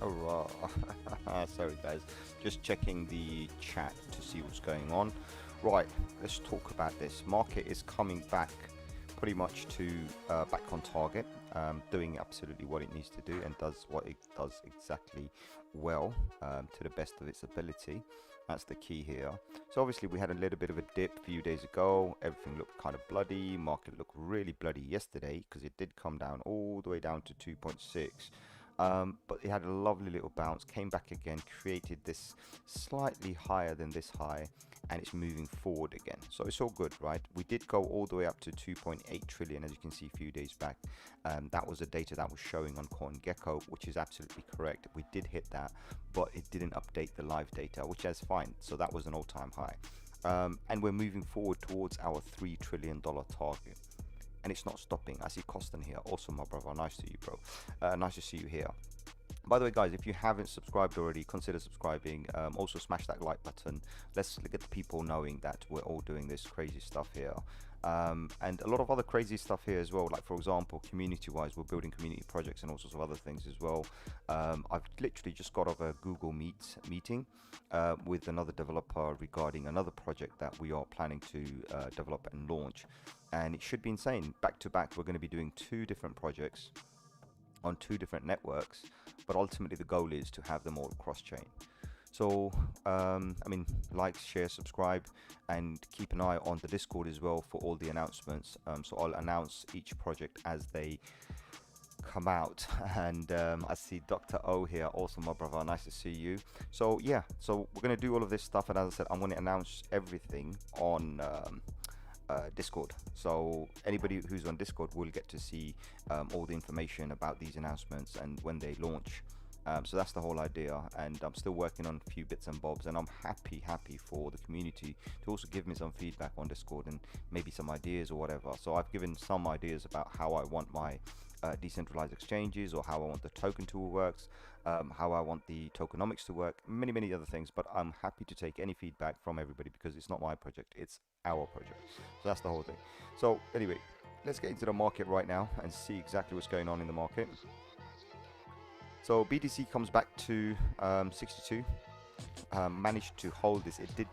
Hurrah. Sorry, guys. Just checking the chat to see what's going on. Right, let's talk about this. Market is coming back pretty much to back on target, doing absolutely what it needs to do and does what it does exactly well, to the best of its ability. That's the key here. So obviously we had a little bit of a dip a few days ago. Everything looked kind of bloody. Market looked really bloody yesterday because it did come down all the way down to 2.6. But it had a lovely little bounce, came back again, created this slightly higher than this high, and it's moving forward again. So it's all good, right? We did go all the way up to 2.8 trillion, as you can see a few days back. That was the data that was showing on CoinGecko, which is absolutely correct. We did hit that, but it didn't update the live data, which is fine. So that was an all-time high. And we're moving forward towards our $3 trillion target. And it's not stopping. I see Costin here. Awesome, my brother. Nice to you, bro. Nice to see you here. By the way, guys, if you haven't subscribed already, consider subscribing. Also, smash that like button. Let's get the people knowing that we're all doing this crazy stuff here. And a lot of other crazy stuff here as well. Like, for example, community-wise, we're building community projects and all sorts of other things as well. I've literally just got off a Google meeting with another developer regarding another project that we are planning to develop and launch. And it should be insane. Back to back, we're going to be doing 2 different projects on 2 different networks, but ultimately the goal is to have them all cross-chain. So I mean, like, share, subscribe, and keep an eye on the Discord as well for all the announcements. So I'll announce each project as they come out. And I see Dr. O here. Awesome, my brother. Nice to see you. So yeah, so we're going to do all of this stuff, and as I said, I'm going to announce everything on Discord. So anybody who's on Discord will get to see all the information about these announcements and when they launch. So that's the whole idea, and I'm still working on a few bits and bobs, and I'm happy for the community to also give me some feedback on Discord and maybe some ideas or whatever. So I've given some ideas about how I want my decentralized exchanges, or how I want the token tool works, how I want the tokenomics to work, many other things. But I'm happy to take any feedback from everybody, because it's not my project, it's our project. So that's the whole thing. So anyway, let's get into the market right now and see exactly what's going on in the market. So BTC comes back to 62. Managed to hold this. It did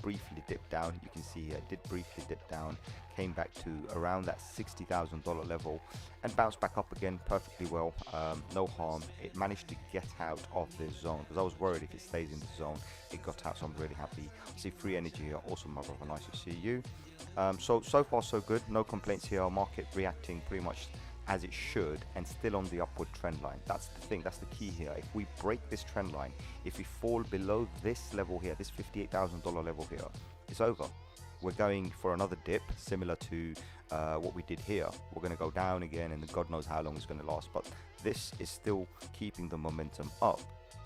briefly dip down. You can see here, it did briefly dip down, came back to around that $60,000 level and bounced back up again perfectly well. No harm. It managed to get out of this zone, because I was worried if it stays in the zone. It got out, so I'm really happy. I see free energy here. Also, my brother, nice to see you. So far so good. No complaints here. Market reacting pretty much as it should, and still on the upward trend line. That's the thing, that's the key here. If we break this trend line, if we fall below this level here, this $58,000 level here, it's over. We're going for another dip similar to what we did here. We're going to go down again, and God knows how long it's going to last, but this is still keeping the momentum up.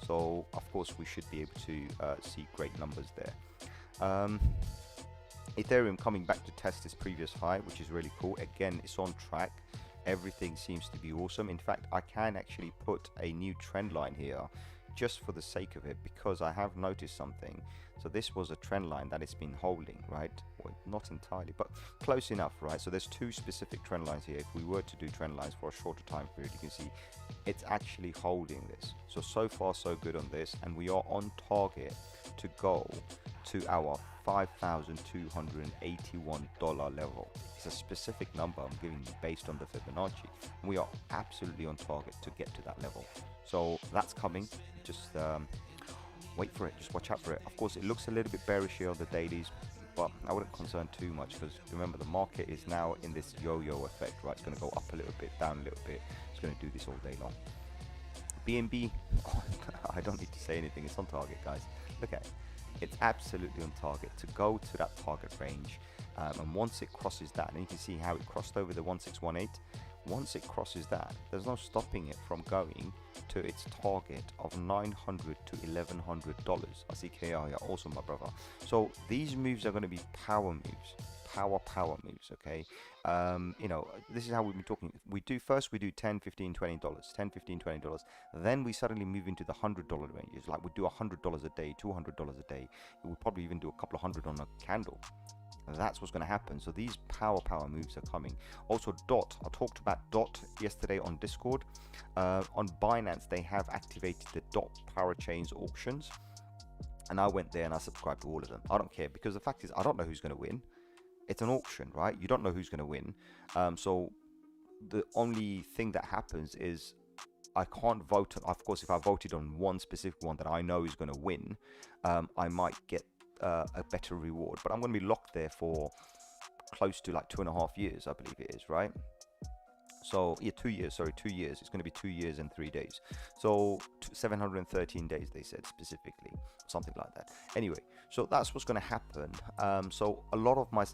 So of course we should be able to see great numbers there. Ethereum coming back to test this previous high, which is really cool. Again, it's on track. Everything seems to be awesome. In fact, I can actually put a new trend line here just for the sake of it, because I have noticed something. So this was a trend line that it's been holding, right? Well, not entirely, but close enough, right? So there's 2 specific trend lines here. If we were to do trend lines for a shorter time period, you can see it's actually holding this. So far so good on this, and we are on target to go to our $5,281 level. It's a specific number I'm giving you based on the Fibonacci. We are absolutely on target to get to that level. So that's coming. Just wait for it. Just watch out for it. Of course, it looks a little bit bearish here on the dailies, but I wouldn't concern too much, because remember, the market is now in this yo-yo effect, right? It's going to go up a little bit, down a little bit. It's going to do this all day long. BNB, I don't need to say anything. It's on target, guys. Look at it. It's absolutely on target to go to that target range, and once it crosses that, and you can see how it crossed over the 1618. Once it crosses that, there's no stopping it from going to its target of $900 to $1,100. I see KR here, also my brother. So these moves are going to be power moves, power moves. Okay, you know, this is how we've been talking. We do $10, $15, $20, $10, $15, $20. Then we suddenly move into the $100 ranges. Like we do $100 a day, $200 a day. We'll probably even do a couple of hundred on a candle. That's what's going to happen. So these power moves are coming. Also dot, I talked about dot yesterday on Discord. On Binance they have activated the dot parachains auctions, and I went there and I subscribed to all of them. I don't care, because the fact is I don't know who's going to win. It's an auction, right? You don't know who's going to win. So the only thing that happens is I can't vote. Of course, if I voted on one specific one that I know is going to win, I might get a better reward. But I'm going to be locked there for close to like 2.5 years, I believe it is, right? So yeah, 2 years. Sorry, 2 years. It's going to be 2 years and 3 days. So 713 days, they said specifically, something like that. Anyway, so that's what's going to happen. So a lot of my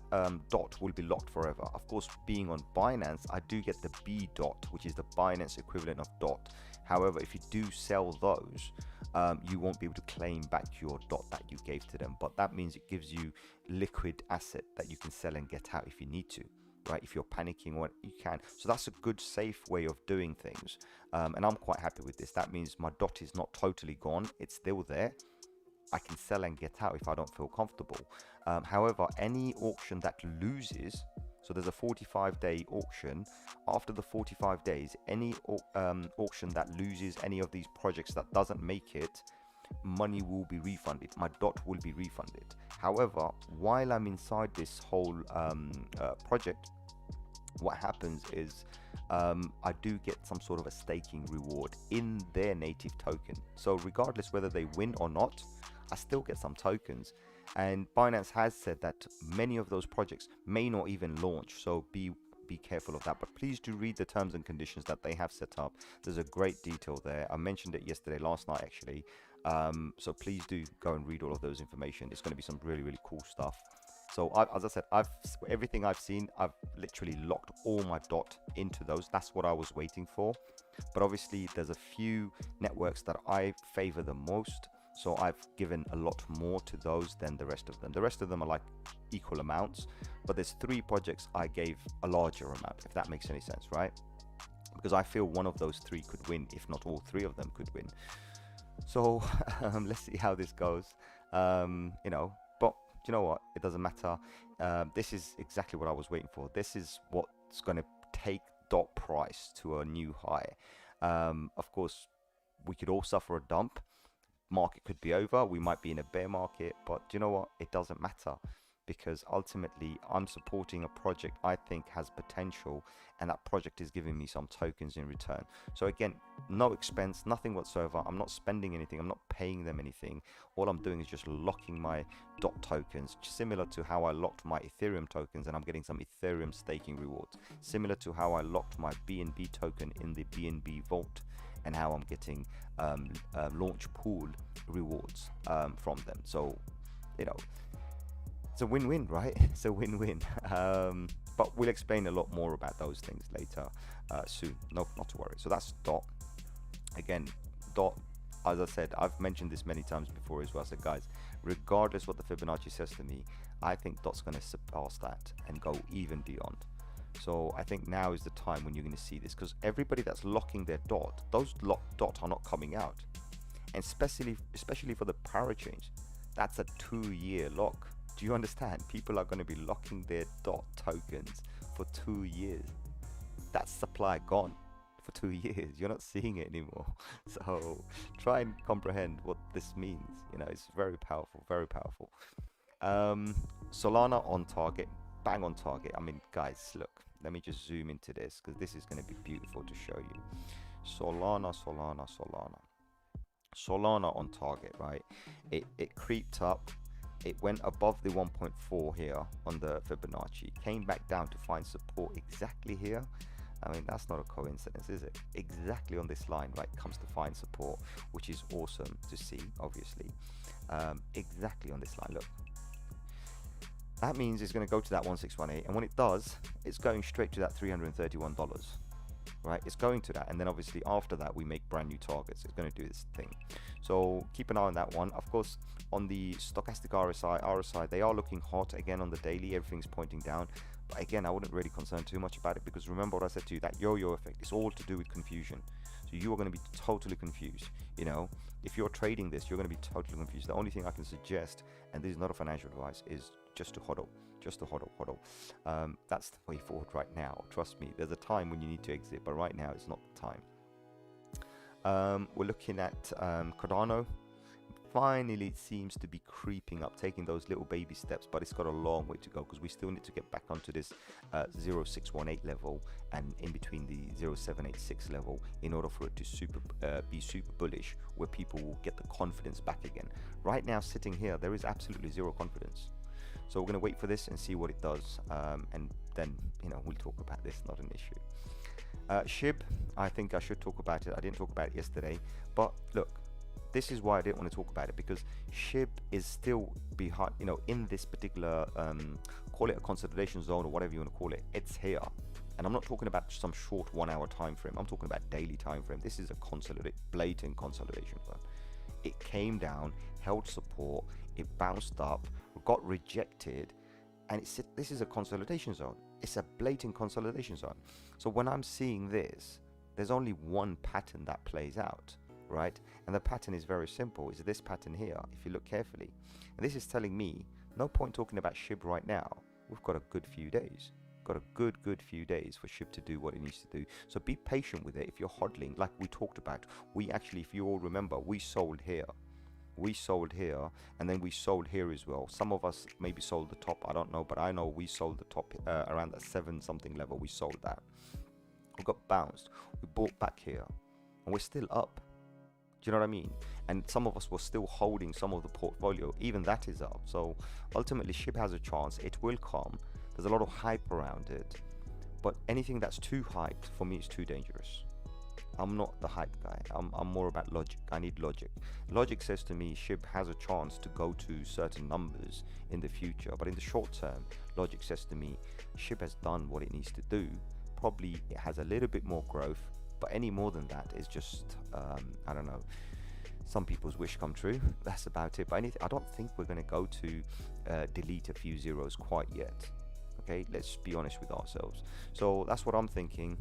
dot will be locked forever. Of course, being on Binance, I do get the B dot, which is the Binance equivalent of dot. However, if you do sell those, you won't be able to claim back your dot that you gave to them. But that means it gives you liquid asset that you can sell and get out if you need to. Right, if you're panicking, what you can. So that's a good, safe way of doing things, and I'm quite happy with this. That means my dot is not totally gone; it's still there. I can sell and get out if I don't feel comfortable. However, any auction that loses, so there's a 45-day auction. After the 45 days, any auction that loses any of these projects that doesn't make it, money will be refunded. My dot will be refunded. However, while I'm inside this whole project, what happens is I do get some sort of a staking reward in their native token. So regardless whether they win or not, I still get some tokens. And Binance has said that many of those projects may not even launch, so be careful of that. But please do read the terms and conditions that they have set up. There's a great detail there. I mentioned it last night actually. So please do go and read all of those information. It's going to be some really cool stuff. So as I said, everything I've seen, I've literally locked all my dot into those. That's what I was waiting for. But obviously there's a few networks that I favor the most, so I've given a lot more to those than the rest of them. The rest of them are like equal amounts, but there's 3 projects I gave a larger amount, if that makes any sense, right? Because I feel one of those 3 could win, if not all 3 of them could win. So let's see how this goes. You know, but you know what, it doesn't matter. This is exactly what I was waiting for. This is what's going to take dot price to a new high. Of course, we could all suffer a dump. Market could be over. We might be in a bear market, but you know what, it doesn't matter, because ultimately I'm supporting a project I think has potential, and that project is giving me some tokens in return. So again, no expense, nothing whatsoever. I'm not spending anything, I'm not paying them anything. All I'm doing is just locking my dot tokens, similar to how I locked my Ethereum tokens, and I'm getting some Ethereum staking rewards, similar to how I locked my BNB token in the BNB vault, and how I'm getting launch pool rewards from them. So you know, it's a win-win, right? It's a win-win. But we'll explain a lot more about those things later soon. No, not to worry. So that's dot. Again, dot, as I said, I've mentioned this many times before as well. So guys, regardless what the Fibonacci says to me, I think dot's going to surpass that and go even beyond. So I think now is the time when you're going to see this, because everybody that's locking their dot, those locked dot are not coming out. And especially for the parachains, that's a 2-year lock. Do you understand? People are going to be locking their dot tokens for 2 years. That's supply gone for 2 years. You're not seeing it anymore. So try and comprehend what this means. You know, it's very powerful, very powerful. Solana on target, bang on target. I mean, guys, look, let me just zoom into this, because this is going to be beautiful to show you. Solana on target, right? It creeped up. It went above the 1.4 here on the Fibonacci, came back down to find support exactly here. I mean, that's not a coincidence, is it? Exactly on this line, right, comes to find support, which is awesome to see, obviously. Exactly on this line, look. That means it's going to go to that 1618, and when it does, it's going straight to that $331. Right, it's going to that, and then obviously after that we make brand new targets. It's going to do this thing, so keep an eye on that one. Of course, on the stochastic RSI, they are looking hot again on the daily. Everything's pointing down, but again, I wouldn't really concern too much about it, because remember what I said to you, that yo-yo effect, it's all to do with confusion. So you are going to be totally confused. You know, if you're trading this, you're going to be totally confused. The only thing I can suggest, and this is not a financial advice, is just to hodl. just a hodl. That's the way forward right now. Trust me, there's a time when you need to exit, but right now it's not the time. We're looking at Cardano. Finally, it seems to be creeping up, taking those little baby steps, but it's got a long way to go because we still need to get back onto this 0618 level and in between the 0786 level in order for it to be super bullish, where people will get the confidence back again. Right now, sitting here, there is absolutely zero confidence. So we're going to wait for this and see what it does, and then we'll talk about this. Not an issue. SHIB, I think I should talk about it. I didn't talk about it yesterday, but look, this is why I didn't want to talk about it, because SHIB is still behind, in this particular, call it a consolidation zone or whatever you want to call it. It's here. And I'm not talking about some short 1 hour time frame. I'm talking about daily time frame. This is a blatant consolidation zone. It came down, held support, it bounced up, got rejected, and this is a consolidation zone. It's a blatant consolidation zone. So when I'm seeing this, there's only one pattern that plays out, right? And the pattern is very simple. It's this pattern here, if you look carefully. And this is telling me, no point talking about SHIB right now. We've got a good few days. Got a good few days for SHIB to do what it needs to do. So be patient with it. If you're hodling, like we talked about, we actually, if you all remember, we sold here. We sold here, and then we sold here as well. Some of us maybe sold the top, I don't know, but I know we sold the top around that 7 something level. We sold that. We got bounced. We bought back here, and we're still up. Do you know what I mean? And some of us were still holding some of the portfolio. Even that is up. So ultimately, SHIB has a chance. It will come. There's a lot of hype around it, but anything that's too hyped for me is too dangerous. I'm not the hype guy. I'm more about logic. I need logic. Logic says to me SHIB has a chance to go to certain numbers in the future, but in the short term, logic says to me SHIB has done what it needs to do. Probably it has a little bit more growth, but any more than that is just I don't know, some people's wish come true. That's about it. But I don't think we're going to go to delete a few zeros quite yet. Okay, let's be honest with ourselves. So that's what I'm thinking.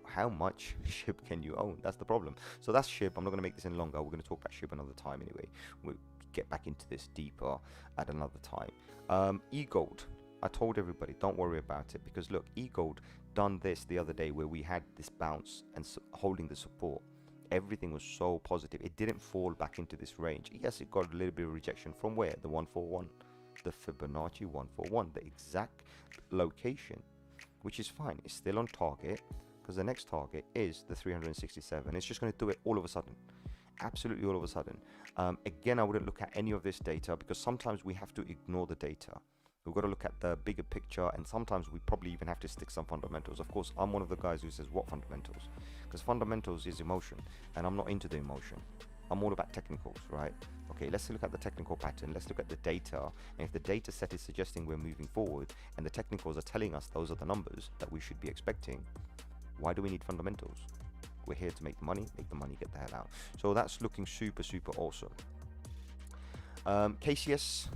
How much SHIB can you own? That's the problem. So that's SHIB. I'm not going to make this any longer. We're going to talk about SHIB another time anyway. We'll get back into this deeper at another time. eGold. I told everybody, don't worry about it, because look, eGold done this the other day where we had this bounce and holding the support. Everything was so positive. It didn't fall back into this range. Yes, it got a little bit of rejection from where? The 141. The Fibonacci 141. The exact location, which is fine. It's still on target, because the next target is the 367. It's just going to do it all of a sudden, absolutely all of a sudden. Again, I wouldn't look at any of this data, because sometimes we have to ignore the data. We've got to look at the bigger picture, and sometimes we probably even have to stick some fundamentals. Of course, I'm one of the guys who says, what fundamentals? Because fundamentals is emotion, and I'm not into the emotion. I'm all about technicals, right? Okay, let's look at the technical pattern. Let's look at the data. And if the data set is suggesting we're moving forward, and the technicals are telling us those are the numbers that we should be expecting, why do we need fundamentals? We're here to make the money, get the hell out. So that's looking super awesome. KCS,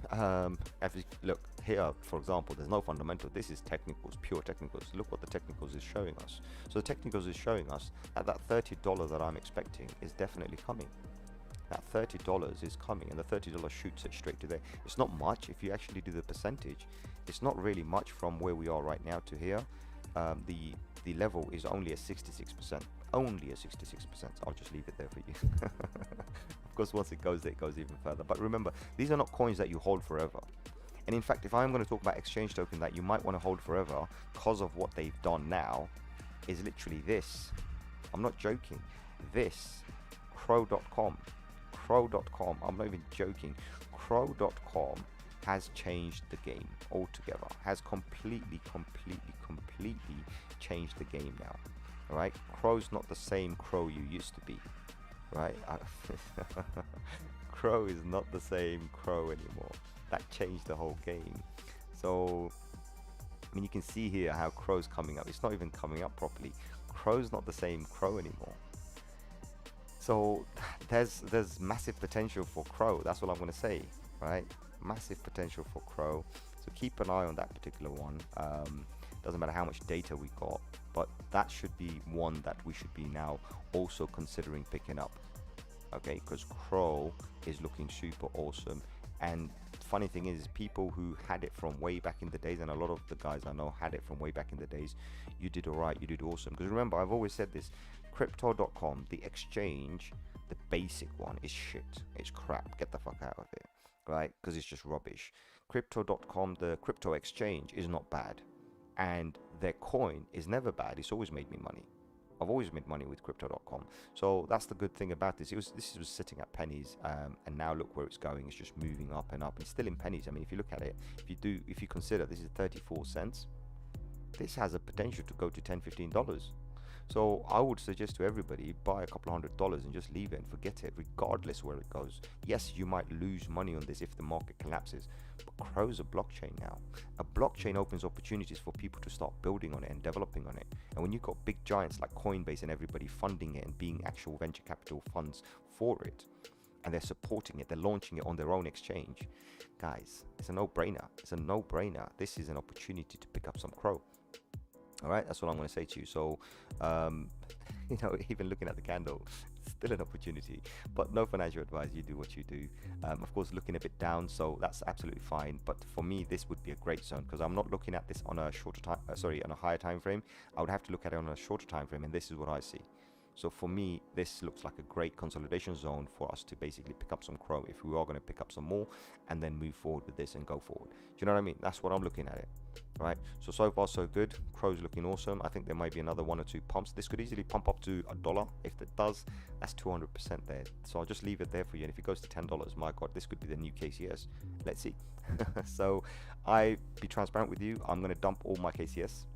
look here, for example, there's no fundamental. This is technicals, pure technicals. Look what the technicals is showing us. So the technicals is showing us that $30 that I'm expecting is definitely coming. That $30 is coming, and the $30 shoots it straight to there. It's not much. If you actually do the percentage, it's not really much from where we are right now to here. The level is only a 66%. Only a 66%. I'll just leave it there for you. Of course, once it goes there, it goes even further. But remember, these are not coins that you hold forever. And in fact, if I'm going to talk about exchange token that you might want to hold forever because of what they've done now, is literally this. I'm not joking. This, crow.com. Crow.com. I'm not even joking. Crow.com has changed the game altogether. Has completely changed the game now. All right, Crow's not the same Crow you used to be, right? Crow is not the same Crow anymore. That changed the whole game. So I mean, you can see here how Crow's coming up. It's not even coming up properly. Crow's not the same Crow anymore. So there's massive potential for Crow. That's all I'm going to say, right? Massive potential for Crow. So keep an eye on that particular one. Doesn't matter how much data we got, but that should be one that we should be now also considering picking up. Okay, because Crow is looking super awesome, And funny thing is, people who had it from way back in the days, and a lot of the guys I know had it from way back in the days, you did all right, you did awesome. Because remember, I've always said this, crypto.com, the exchange, the basic one is shit, it's crap, get the fuck out of it, right? Because it's just rubbish. Crypto.com, the crypto exchange, is not bad, and their coin is never bad, it's always made me money. I've always made money with crypto.com. So that's the good thing about this. This was sitting at pennies, and now look where it's going. It's just moving up and up. It's still in pennies. I mean, if you look at it, if you consider this is 34 cents, this has a potential to go to $10-15. So I would suggest to everybody, buy a couple $100 and just leave it and forget it, regardless where it goes. Yes, you might lose money on this if the market collapses, but Crow's a blockchain now. A blockchain opens opportunities for people to start building on it and developing on it. And when you've got big giants like Coinbase and everybody funding it and being actual venture capital funds for it, and they're supporting it, they're launching it on their own exchange, guys, it's a no-brainer. It's a no-brainer. This is an opportunity to pick up some Crow. All right, that's what I'm going to say to you. So, you know, even looking at the candle, still an opportunity, but no financial advice. You do what you do. Of course, looking a bit down, so that's absolutely fine. But for me, this would be a great zone because I'm not looking at this on a shorter time. On a higher time frame. I would have to look at it on a shorter time frame, and this is what I see. So for me, this looks like a great consolidation zone for us to basically pick up some Crow if we are going to pick up some more and then move forward with this and go forward. Do you know what I mean? That's what I'm looking at it, right? So far so good. Crow's looking awesome. I think there might be another 1 or 2 pumps. This could easily pump up to $1. If it does, that's 200% there. So I'll just leave it there for you. And if it goes to $10, my God, this could be the new KCS. Let's see. So I be transparent with you. I'm going to dump all my KCS.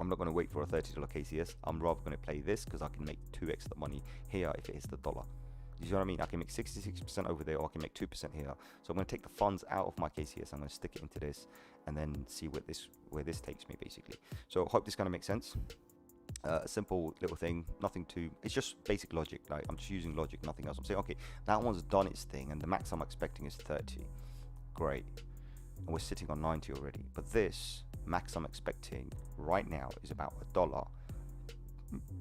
I'm not going to wait for a $30 KCS. I'm rather going to play this because I can make 2x the money here if it hits the dollar. You see what I mean? I can make 66% over there, or I can make 2% here. So I'm going to take the funds out of my KCS. I'm going to stick it into this and then see where this takes me, basically. So hope this kind of makes sense. A simple little thing, nothing too, it's just basic logic. Like, I'm just using logic, nothing else. I'm saying, okay, that one's done its thing and the max I'm expecting is 30. Great. And we're sitting on 90 already. But this max I'm expecting right now is about $1,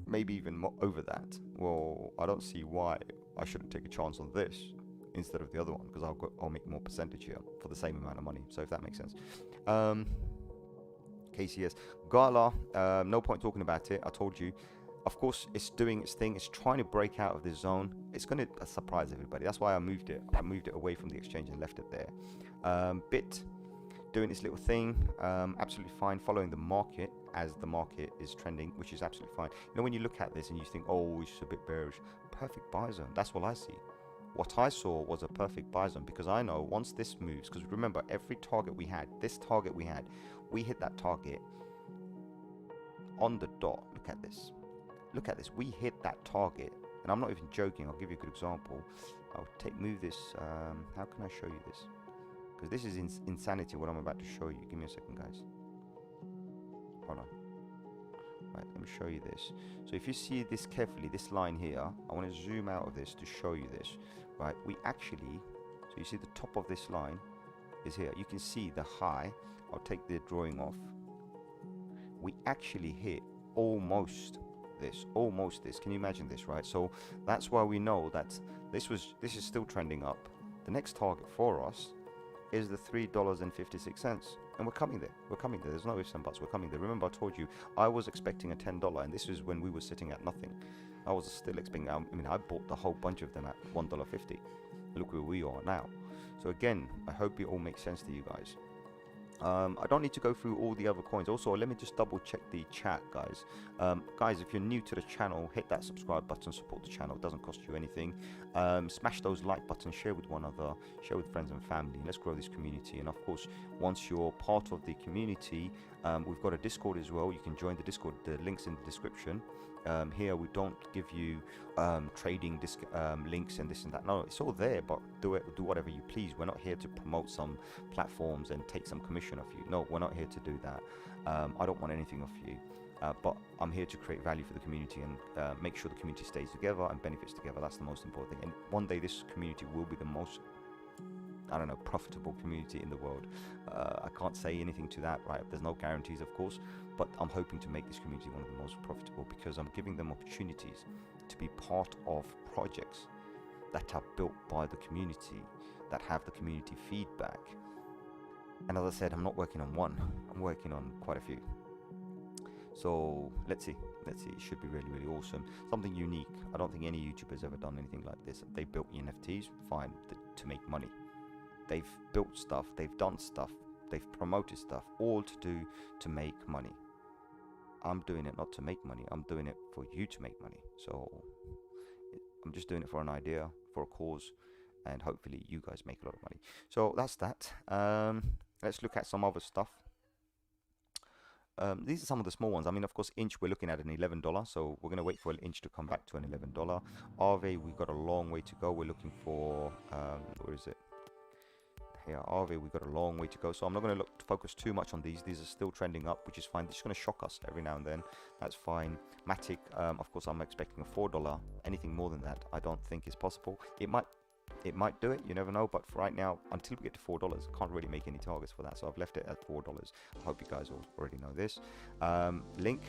maybe even more over that. Well, I don't see why I shouldn't take a chance on this instead of the other one, because I'll make more percentage here for the same amount of money. So if that makes sense. KCS Gala, no point talking about it. I told you. Of course, it's doing its thing. It's trying to break out of this zone. It's going to surprise everybody. That's why I moved it. I moved it away from the exchange and left it there. Bit doing its little thing, absolutely fine, following the market as the market is trending, which is absolutely fine. You know, when you look at this and you think, oh, it's a bit bearish, perfect buy zone. That's what I see. What I saw was a perfect buy zone, because I know once this moves, because remember, every target we had, we hit that target on the dot. Look at this. Look at this. We hit that target, and I'm not even joking. I'll give you a good example. I'll move this. How can I show you this? Because this is insanity what I'm about to show you. Give me a second, guys. Hold on. Right, let me show you this. So if you see this carefully, this line here, I want to zoom out of this to show you this. Right, we actually, so you see the top of this line is here. You can see the high. I'll take the drawing off. We actually hit almost this. Can you imagine this, right? So that's why we know that this is still trending up. The next target for us is the $3.56, and we're coming there. There's no ifs and buts. We're coming there. Remember, I told you I was expecting a $10, and this is when we were sitting at nothing. I was still expecting. I mean, I bought the whole bunch of them at $1.50. Look where we are now. So again, I hope it all makes sense to you guys. I don't need to go through all the other coins. Also, let me just double check the chat, guys. Guys, if you're new to the channel, hit that subscribe button, support the channel. It doesn't cost you anything. Smash those like buttons, share with one another, share with friends and family. Let's grow this community. And of course, once you're part of the community, we've got a Discord as well. You can join the Discord. The link's in the description. Here we don't give you trading links and this and that. No, it's all there, but do whatever you please. We're not here to promote some platforms and take some commission off you. No, we're not here to do that. I don't want anything off you, but I'm here to create value for the community and make sure the community stays together and benefits together. That's the most important thing. And one day this community will be the most, I don't know, profitable community in the world. I can't say anything to that, right? There's no guarantees, of course, but I'm hoping to make this community one of the most profitable, because I'm giving them opportunities to be part of projects that are built by the community, that have the community feedback. And as I said, I'm not working on one, I'm working on quite a few. So let's see, it should be really, really awesome. Something unique. I don't think any YouTuber's ever done anything like this. They built NFTs, fine, to make money. They've built stuff, they've done stuff, they've promoted stuff, all to make money. I'm doing it not to make money, I'm doing it for you to make money. So I'm just doing it for an idea, for a cause, and hopefully you guys make a lot of money. So that's that. Let's look at some other stuff. These are some of the small ones. I mean, of course, Inch, we're looking at an $11, so we're going to wait for Inch to come back to an $11. Aave, we've got a long way to go. We're looking for, where is it? Here, Aave, we've got a long way to go. So I'm not going to focus too much on these. These are still trending up, which is fine. They're just going to shock us every now and then. That's fine. Matic, of course, I'm expecting a $4. Anything more than that, I don't think is possible. It might do it, you never know, but for right now, until we get to $4, I can't really make any targets for that, so I've left it at $4. I hope you guys already know this. Link,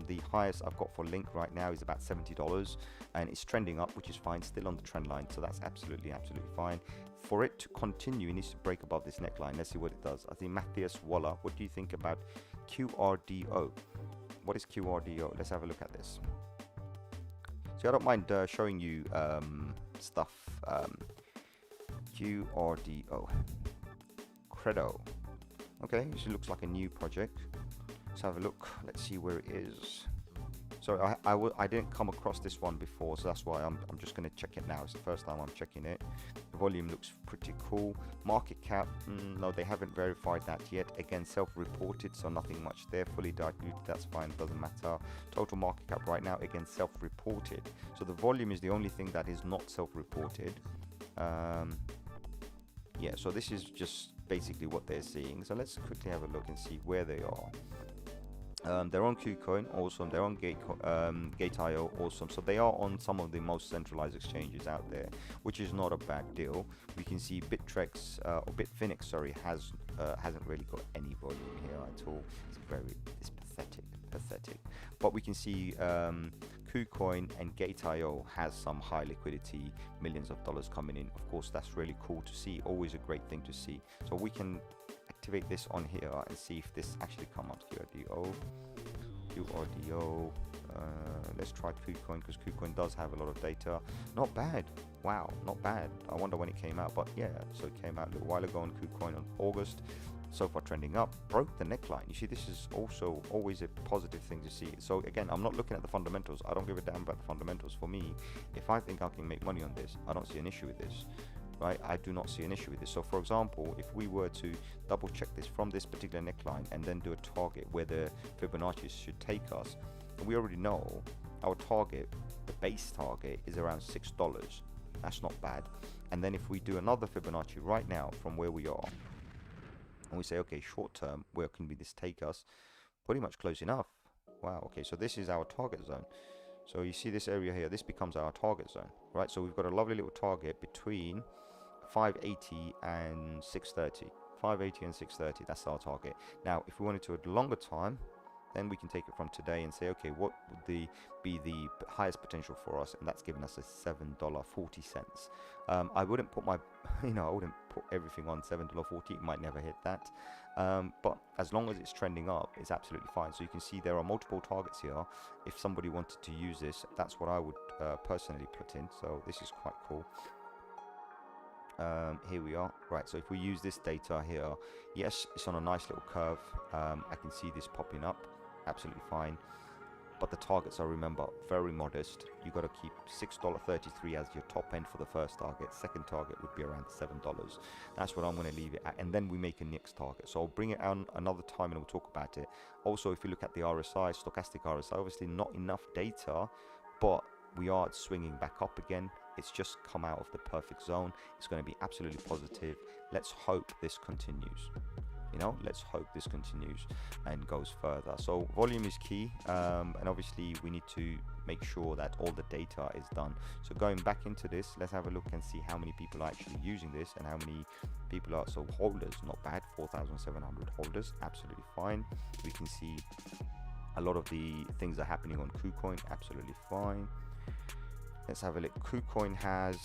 the highest I've got for Link right now is about $70, and it's trending up, which is fine, still on the trend line, so that's absolutely fine. For it to continue, it needs to break above this neckline. Let's see what it does. I think Matthias Waller, what do you think about QRDO? What is QRDO? Let's have a look at this. So I don't mind showing you stuff. QRDO, Credo. Okay, this looks like a new project. Let's have a look. Let's see where it is. So I didn't come across this one before, so that's why I'm just going to check it now. It's the first time I'm checking it. The volume looks pretty cool. Market cap, no, they haven't verified that yet. Again, self-reported, so nothing much there. Fully diluted, that's fine, doesn't matter. Total market cap right now, again, self-reported. So the volume is the only thing that is not self-reported. Yeah, so this is just basically what they're seeing. So let's quickly have a look and see where they are. They're on KuCoin, awesome. They're on Gate.io, awesome. So they are on some of the most centralized exchanges out there, which is not a bad deal. We can see Bittrex or Bitfinex, sorry, hasn't really got any volume here at all. It's pathetic. But we can see KuCoin and Gate.io has some high liquidity, millions of dollars coming in. Of course, that's really cool to see. Always a great thing to see. So we can activate this on here and see if this actually comes up. QRDO. Let's try KuCoin, because KuCoin does have a lot of data. Not bad. Wow, not bad. I wonder when it came out, but yeah, so it came out a little while ago on KuCoin on August. So far trending up, broke the neckline. You see, this is also always a positive thing to see. So again, I'm not looking at the fundamentals. I don't give a damn about the fundamentals. For me, if I think I can make money on this, I don't see an issue with this. Right, I do not see an issue with this. So for example, if we were to double check this from this particular neckline and then do a target where the Fibonacci should take us, and we already know our target, the base target, is around $6. That's not bad. And then if we do another Fibonacci right now from where we are, and we say, okay, short term, where can this take us? Pretty much close enough. Wow, okay, so this is our target zone. So you see this area here, this becomes our target zone, right? So we've got a lovely little target between 580 and 630. 580 and 630, that's our target. Now, if we wanted to at longer time, then we can take it from today and say, okay, what would be the highest potential for us? And that's given us a $7.40. I wouldn't put my, I wouldn't put everything on $7.40. It might never hit that. But as long as it's trending up, it's absolutely fine. So you can see there are multiple targets here. If somebody wanted to use this, that's what I would personally put in. So this is quite cool. Here we are. Right, so if we use this data here, yes, it's on a nice little curve. I can see this popping up, absolutely fine. But the targets are, remember, very modest. You got to keep $6.33 as your top end for the first target. Second target would be around $7. That's what I'm going to leave it at, and then we make a next target. So I'll bring it on another time and we'll talk about it. Also, if you look at the RSI, stochastic RSI, obviously not enough data, but we are swinging back up again. It's just come out of the perfect zone. It's going to be absolutely positive. Let's hope this continues. Let's hope this continues and goes further. So volume is key, and obviously we need to make sure that all the data is done. So going back into this, let's have a look and see how many people are actually using this and how many people are. So holders, not bad, 4,700 holders, absolutely fine. We can see a lot of the things are happening on KuCoin, absolutely fine. Let's have a look. KuCoin has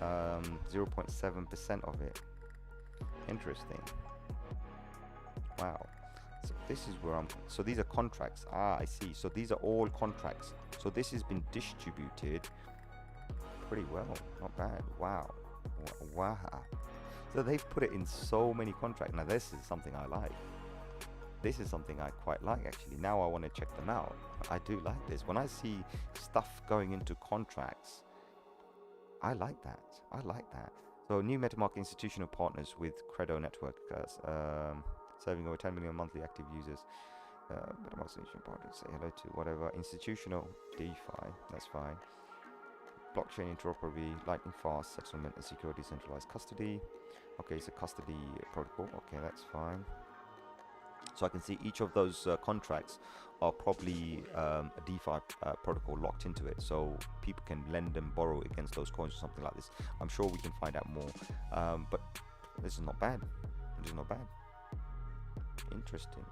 0.7% of it. Interesting. Wow. So this is where so these are contracts. I see. So these are all contracts. So this has been distributed pretty well. Not bad. Wow. Wow. So they've put it in so many contracts. Now this is something I like. This is something I quite like, actually. Now I want to check them out. I do like this. When I see stuff going into contracts, I like that. I like that. So new MetaMarket institutional partners with Credo Network, serving over 10 million monthly active users. MetaMarket institutional partners, say hello to whatever. Institutional DeFi, that's fine. Blockchain interoperability, lightning fast settlement and secure decentralized custody. Okay, it's a custody protocol. Okay, that's fine. So I can see each of those contracts are probably a DeFi protocol locked into it, so people can lend and borrow against those coins or something like this. I'm sure we can find out more, but this is not bad. This is not bad. Interesting.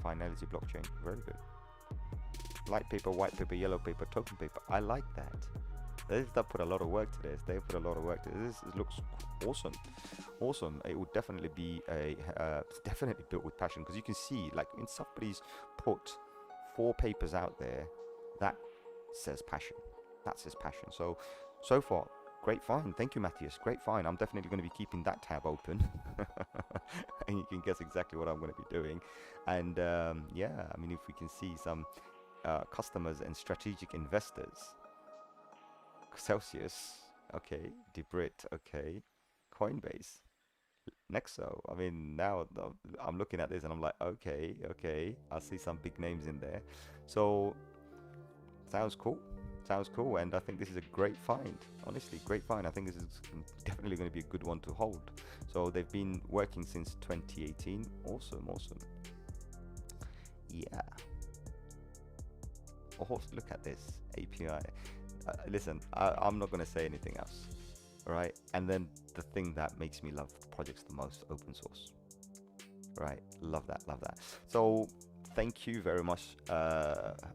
Finality blockchain, very good. Light paper, white paper, yellow paper, token paper. I like that. They put a lot of work to this. It looks awesome. It would definitely be definitely built with passion, because you can see, like, when somebody's put 4 papers out there, that says passion. So far, great find. Thank you, Matthias. Great find. I'm definitely going to be keeping that tab open, and you can guess exactly what I'm going to be doing. And yeah, I mean, if we can see some customers and strategic investors. Celsius, okay. Debrit, okay. Coinbase, Nexo. I mean, now I'm looking at this and I'm like, okay. I see some big names in there. So sounds cool. And I think this is a great find. Honestly, great find. I think this is definitely going to be a good one to hold. So they've been working since 2018. Awesome. Yeah. Oh, look at this API. Listen, I'm not going to say anything else, right? And then the thing that makes me love projects the most, open source, right? Love that. So thank you very much,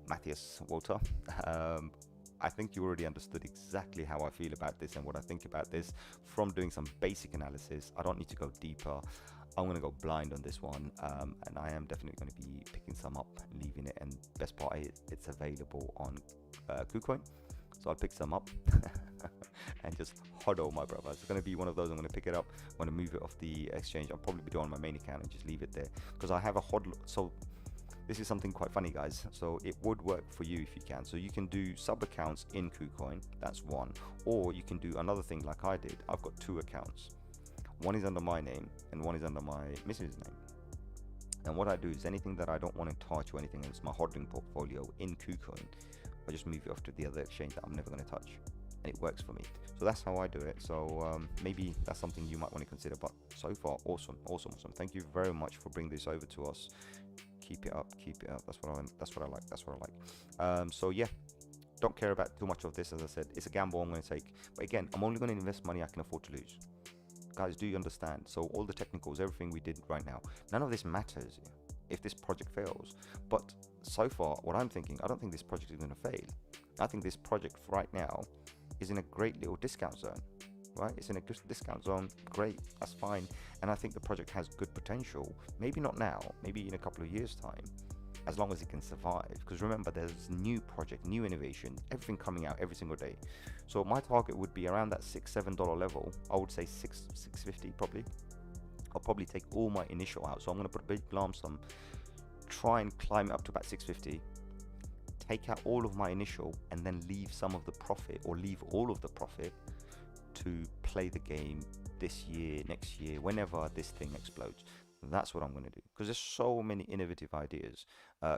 Matthias Walter. I think you already understood exactly how I feel about this and what I think about this from doing some basic analysis. I don't need to go deeper. I'm going to go blind on this one, and I am definitely going to be picking some up, leaving it, and best part is it's available on KuCoin. So I'll pick some up and just hodl, my brother. It's going to be one of those. I'm going to pick it up. I'm going to move it off the exchange. I'll probably do it on my main account and just leave it there, because I have a hodl. So this is something quite funny, guys. So it would work for you if you can. So you can do sub accounts in KuCoin. That's one. Or you can do another thing like I did. I've got 2 accounts. One is under my name and one is under my missus' name. And what I do is anything that I don't want to touch or anything that's my hodling portfolio in KuCoin, I just move it off to the other exchange that I'm never going to touch, and it works for me. So that's how I do it. So maybe that's something you might want to consider. But so far, awesome. Thank you very much for bringing this over to us. Keep it up. That's what I like. So yeah, don't care about too much of this. As I said, it's a gamble I'm going to take. But again, I'm only going to invest money I can afford to lose. Guys, do you understand? So all the technicals, everything we did right now, none of this matters if this project fails. But so far, what I'm thinking, I don't think this project is going to fail. I think this project right now is in a great little discount zone, right? It's in a good discount zone. Great, that's fine. And I think the project has good potential. Maybe not now, maybe in a couple of years' time, as long as it can survive. Because remember, there's new project, new innovation, everything coming out every single day. So my target would be around that $6-7 level. I would say $6.50 probably. I'll probably take all my initial out. So I'm going to put a big lump sum, try and climb up to about 650, take out all of my initial, and then leave some of the profit, or leave all of the profit to play the game this year, next year, whenever this thing explodes. That's what I'm going to do, because there's so many innovative ideas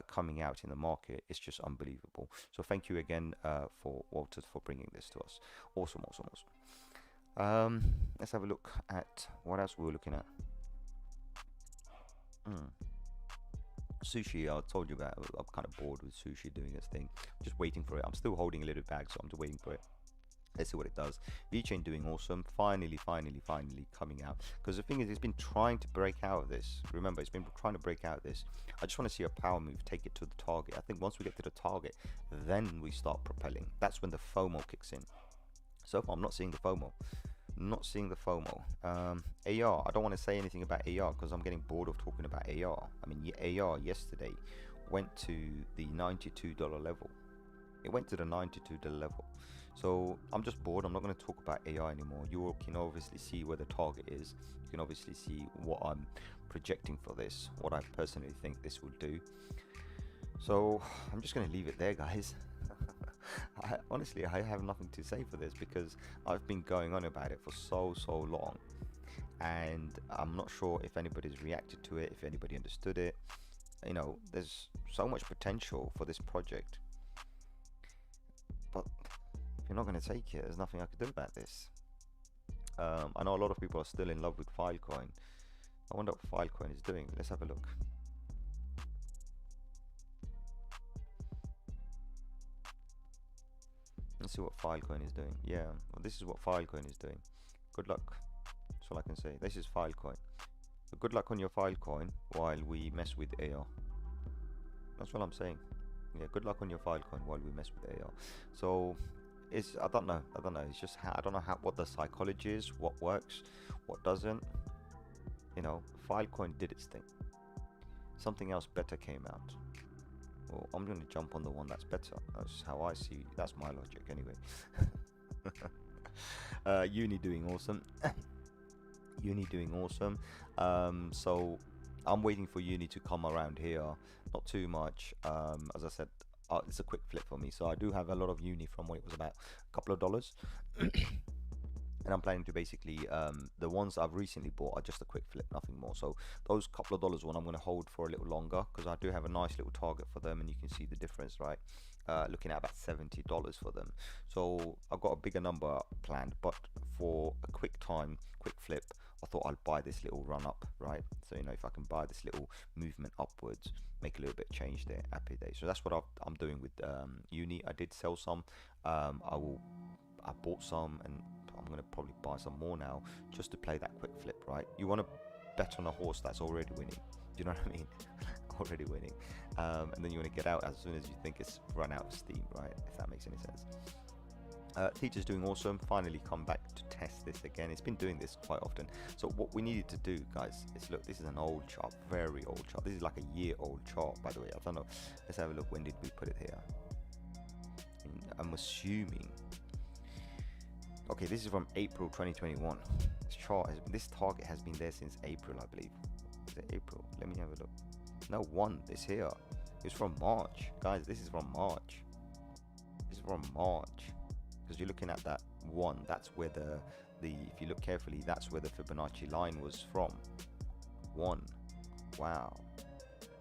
coming out in the market. It's just unbelievable. So thank you again for Walter for bringing this to us. Awesome. Let's have a look at what else we were looking at. Sushi, I told you about. I'm kind of bored with sushi doing its thing. Just waiting for it. I'm still holding a little bag, so I'm just waiting for it. Let's see what it does. VeChain doing awesome. Finally coming out. Because the thing is, it's been trying to break out of this. Remember, it's been trying to break out of this. I just want to see a power move, take it to the target. I think once we get to the target, then we start propelling. That's when the FOMO kicks in. So far, I'm not seeing the FOMO. Not seeing the FOMO. AR, I don't want to say anything about AR because I'm getting bored of talking about AR. I mean, AR yesterday went to the $92 level. It went to the $92 level. So I'm just bored. I'm not going to talk about AI anymore. You all can obviously see where the target is. You can obviously see what I'm projecting for this, what I personally think this will do. So I'm just going to leave it there, guys. Honestly, I have nothing to say for this because I've been going on about it for so long, and I'm not sure if anybody's reacted to it, if anybody understood it. You know, there's so much potential for this project, but if you're not going to take it, there's nothing I can do about this. I know a lot of people are still in love with Filecoin. I wonder what Filecoin is doing. Let's have a look. Let's see what Filecoin is doing. Yeah, well, this is what Filecoin is doing. Good luck. That's all I can say. This is Filecoin. So good luck on your Filecoin while we mess with AR. That's what I'm saying. Yeah, good luck on your Filecoin while we mess with AR. So it's, I don't know. It's just I don't know what the psychology is, what works, what doesn't. You know, Filecoin did its thing. Something else better came out. Well, I'm going to jump on the one that's better. That's how I see. That's my logic anyway. Uni doing awesome. Uni doing awesome. So I'm waiting for Uni to come around here. Not too much. As I said, it's a quick flip for me. So I do have a lot of Uni from when it was about a couple of dollars. And I'm planning to basically, the ones I've recently bought are just a quick flip, nothing more. So those couple of dollars one I'm going to hold for a little longer because I do have a nice little target for them, and you can see the difference, right? Looking at about $70 for them. So I've got a bigger number planned, but for a quick flip, I thought I'd buy this little run up, right? So, you know, if I can buy this little movement upwards, make a little bit of change there, happy day. So that's what I'm doing with Uni. I did sell some. I bought some, and I'm going to probably buy some more now just to play that quick flip, right? You want to bet on a horse that's already winning. Do you know what I mean? Already winning. And then you want to get out as soon as you think it's run out of steam, right? If that makes any sense. Teacher's doing awesome. Finally come back to test this again. It's been doing this quite often. So what we needed to do, guys, is look, this is an old chart, very old chart. This is like a year-old chart, by the way. I don't know. Let's have a look. When did we put it here? I'm assuming. Okay, this is from April 2021. This target has been there since April, I believe. Is it April? Let me have a look. No, this here. It's from March. Guys, this is from March. This is from March. Because you're looking at that one. That's where if you look carefully, that's where the Fibonacci line was from. 1. Wow.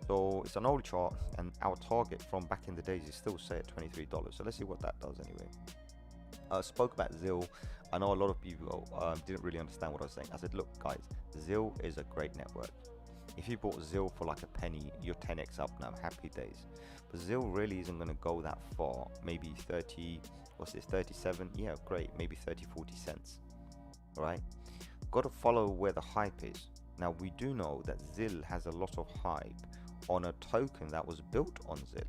So it's an old chart, and our target from back in the days is still set at $23. So let's see what that does anyway. I spoke about ZIL. I know a lot of people didn't really understand what I was saying. I said, look, guys, ZIL is a great network. If you bought ZIL for like a penny, you're 10x up now. Happy days. But ZIL really isn't going to go that far. Maybe 30, what's this, 37? Yeah, great. Maybe 30, 40 cents. All right? Got to follow where the hype is. Now, we do know that ZIL has a lot of hype on a token that was built on ZIL.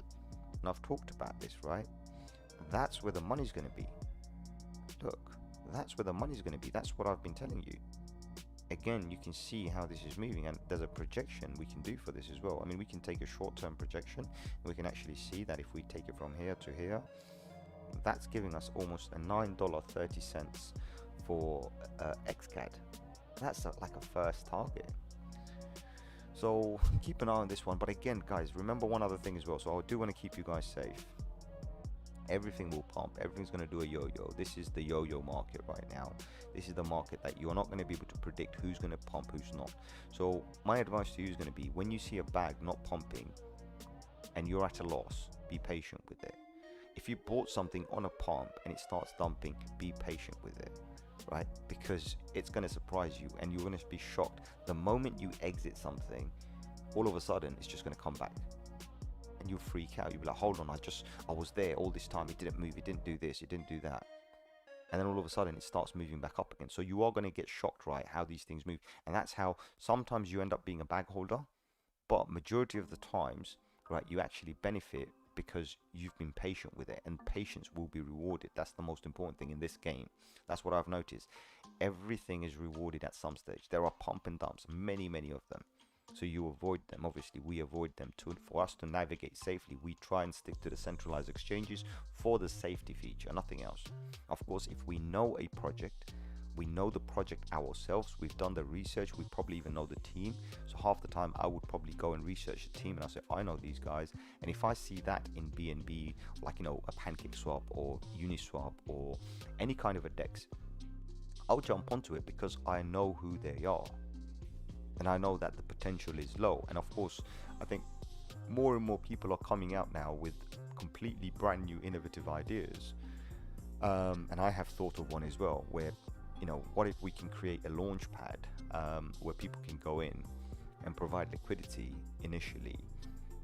And I've talked about this, right? That's where the money's going to be. Look, that's where the money's going to be. That's what I've been telling you. Again, you can see how this is moving, and there's a projection we can do for this as well. I mean, we can take a short-term projection, and we can actually see that if we take it from here to here, that's giving us almost a $9.30 for XCAD. That's like a first target. So keep an eye on this one. But again, guys, remember one other thing as well. So I do want to keep you guys safe. Everything will pump. Everything's going to do a yo-yo. This is the yo-yo market right now. This is the market that you're not going to be able to predict who's going to pump, who's not. So my advice to you is going to be, when you see a bag not pumping and you're at a loss, be patient with it. If you bought something on a pump and it starts dumping, be patient with it, right? Because it's going to surprise you and you're going to be shocked. The moment you exit something, all of a sudden it's just going to come back. And you'll freak out. You'll be like, hold on, I was there all this time. It didn't move. It didn't do this. It didn't do that. and then all of a sudden it starts moving back up again. So you are going to get shocked, right, how these things move. And that's how sometimes you end up being a bag holder, but majority of the times, right, you actually benefit because you've been patient with it, and patience will be rewarded. That's the most important thing in this game. That's what I've noticed. Everything is rewarded at some stage. There are pump and dumps, many of them. So you avoid them. Obviously, we avoid them too. For us to navigate safely, we try and stick to the centralized exchanges for the safety feature, nothing else. Of course, if we know a project, we know the project ourselves, we've done the research, we probably even know the team. So half the time I would probably go and research the team, and I say, I know these guys, and if I see that in BNB, like, you know, a pancake swap or uniswap or any kind of a dex, I'll jump onto it because I know who they are, and I know that the potential is low. And of course, I think more and more people are coming out now with completely brand new innovative ideas, and I have thought of one as well, where, you know, what if we can create a launch pad where people can go in and provide liquidity initially,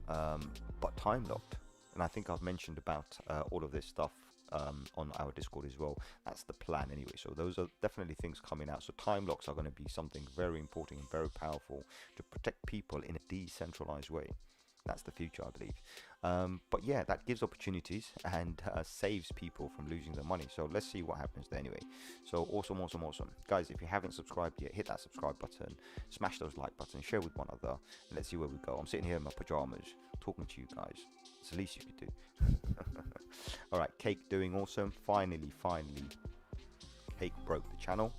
but time locked. And I think I've mentioned about all of this stuff on our Discord as well. That's the plan anyway. So those are definitely things coming out. So time locks are going to be something very important and very powerful to protect people in a decentralized way. That's the future, I believe. But yeah, that gives opportunities and saves people from losing their money. So let's see what happens there anyway. So awesome. Guys, if you haven't subscribed yet, hit that subscribe button, smash those like buttons, share with one another, and let's see where we go. I'm sitting here in my pajamas talking to you guys. It's the least you could do. All right, Cake doing awesome. Finally, Cake broke the channel.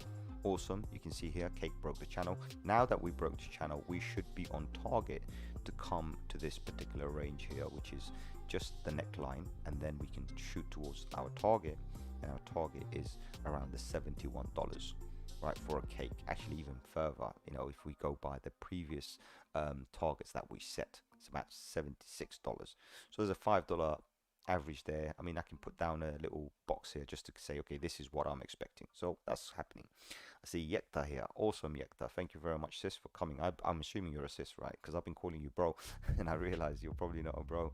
Awesome. You can see here, Cake broke the channel. Now that we broke the channel, we should be on target to come to this particular range here, which is just the neckline, and then we can shoot towards our target, and our target is around the $71, right, for a Cake. Actually even further, you know, if we go by the previous targets that we set, it's about $76. So there's a $5 average there. I mean, I can put down a little box here just to say, okay, this is what I'm expecting. So that's happening. I see Yekta here. Awesome, Yekta. Thank you very much, sis, for coming. I'm assuming you're a sis, right? Because I've been calling you bro, and I realize you're probably not a bro.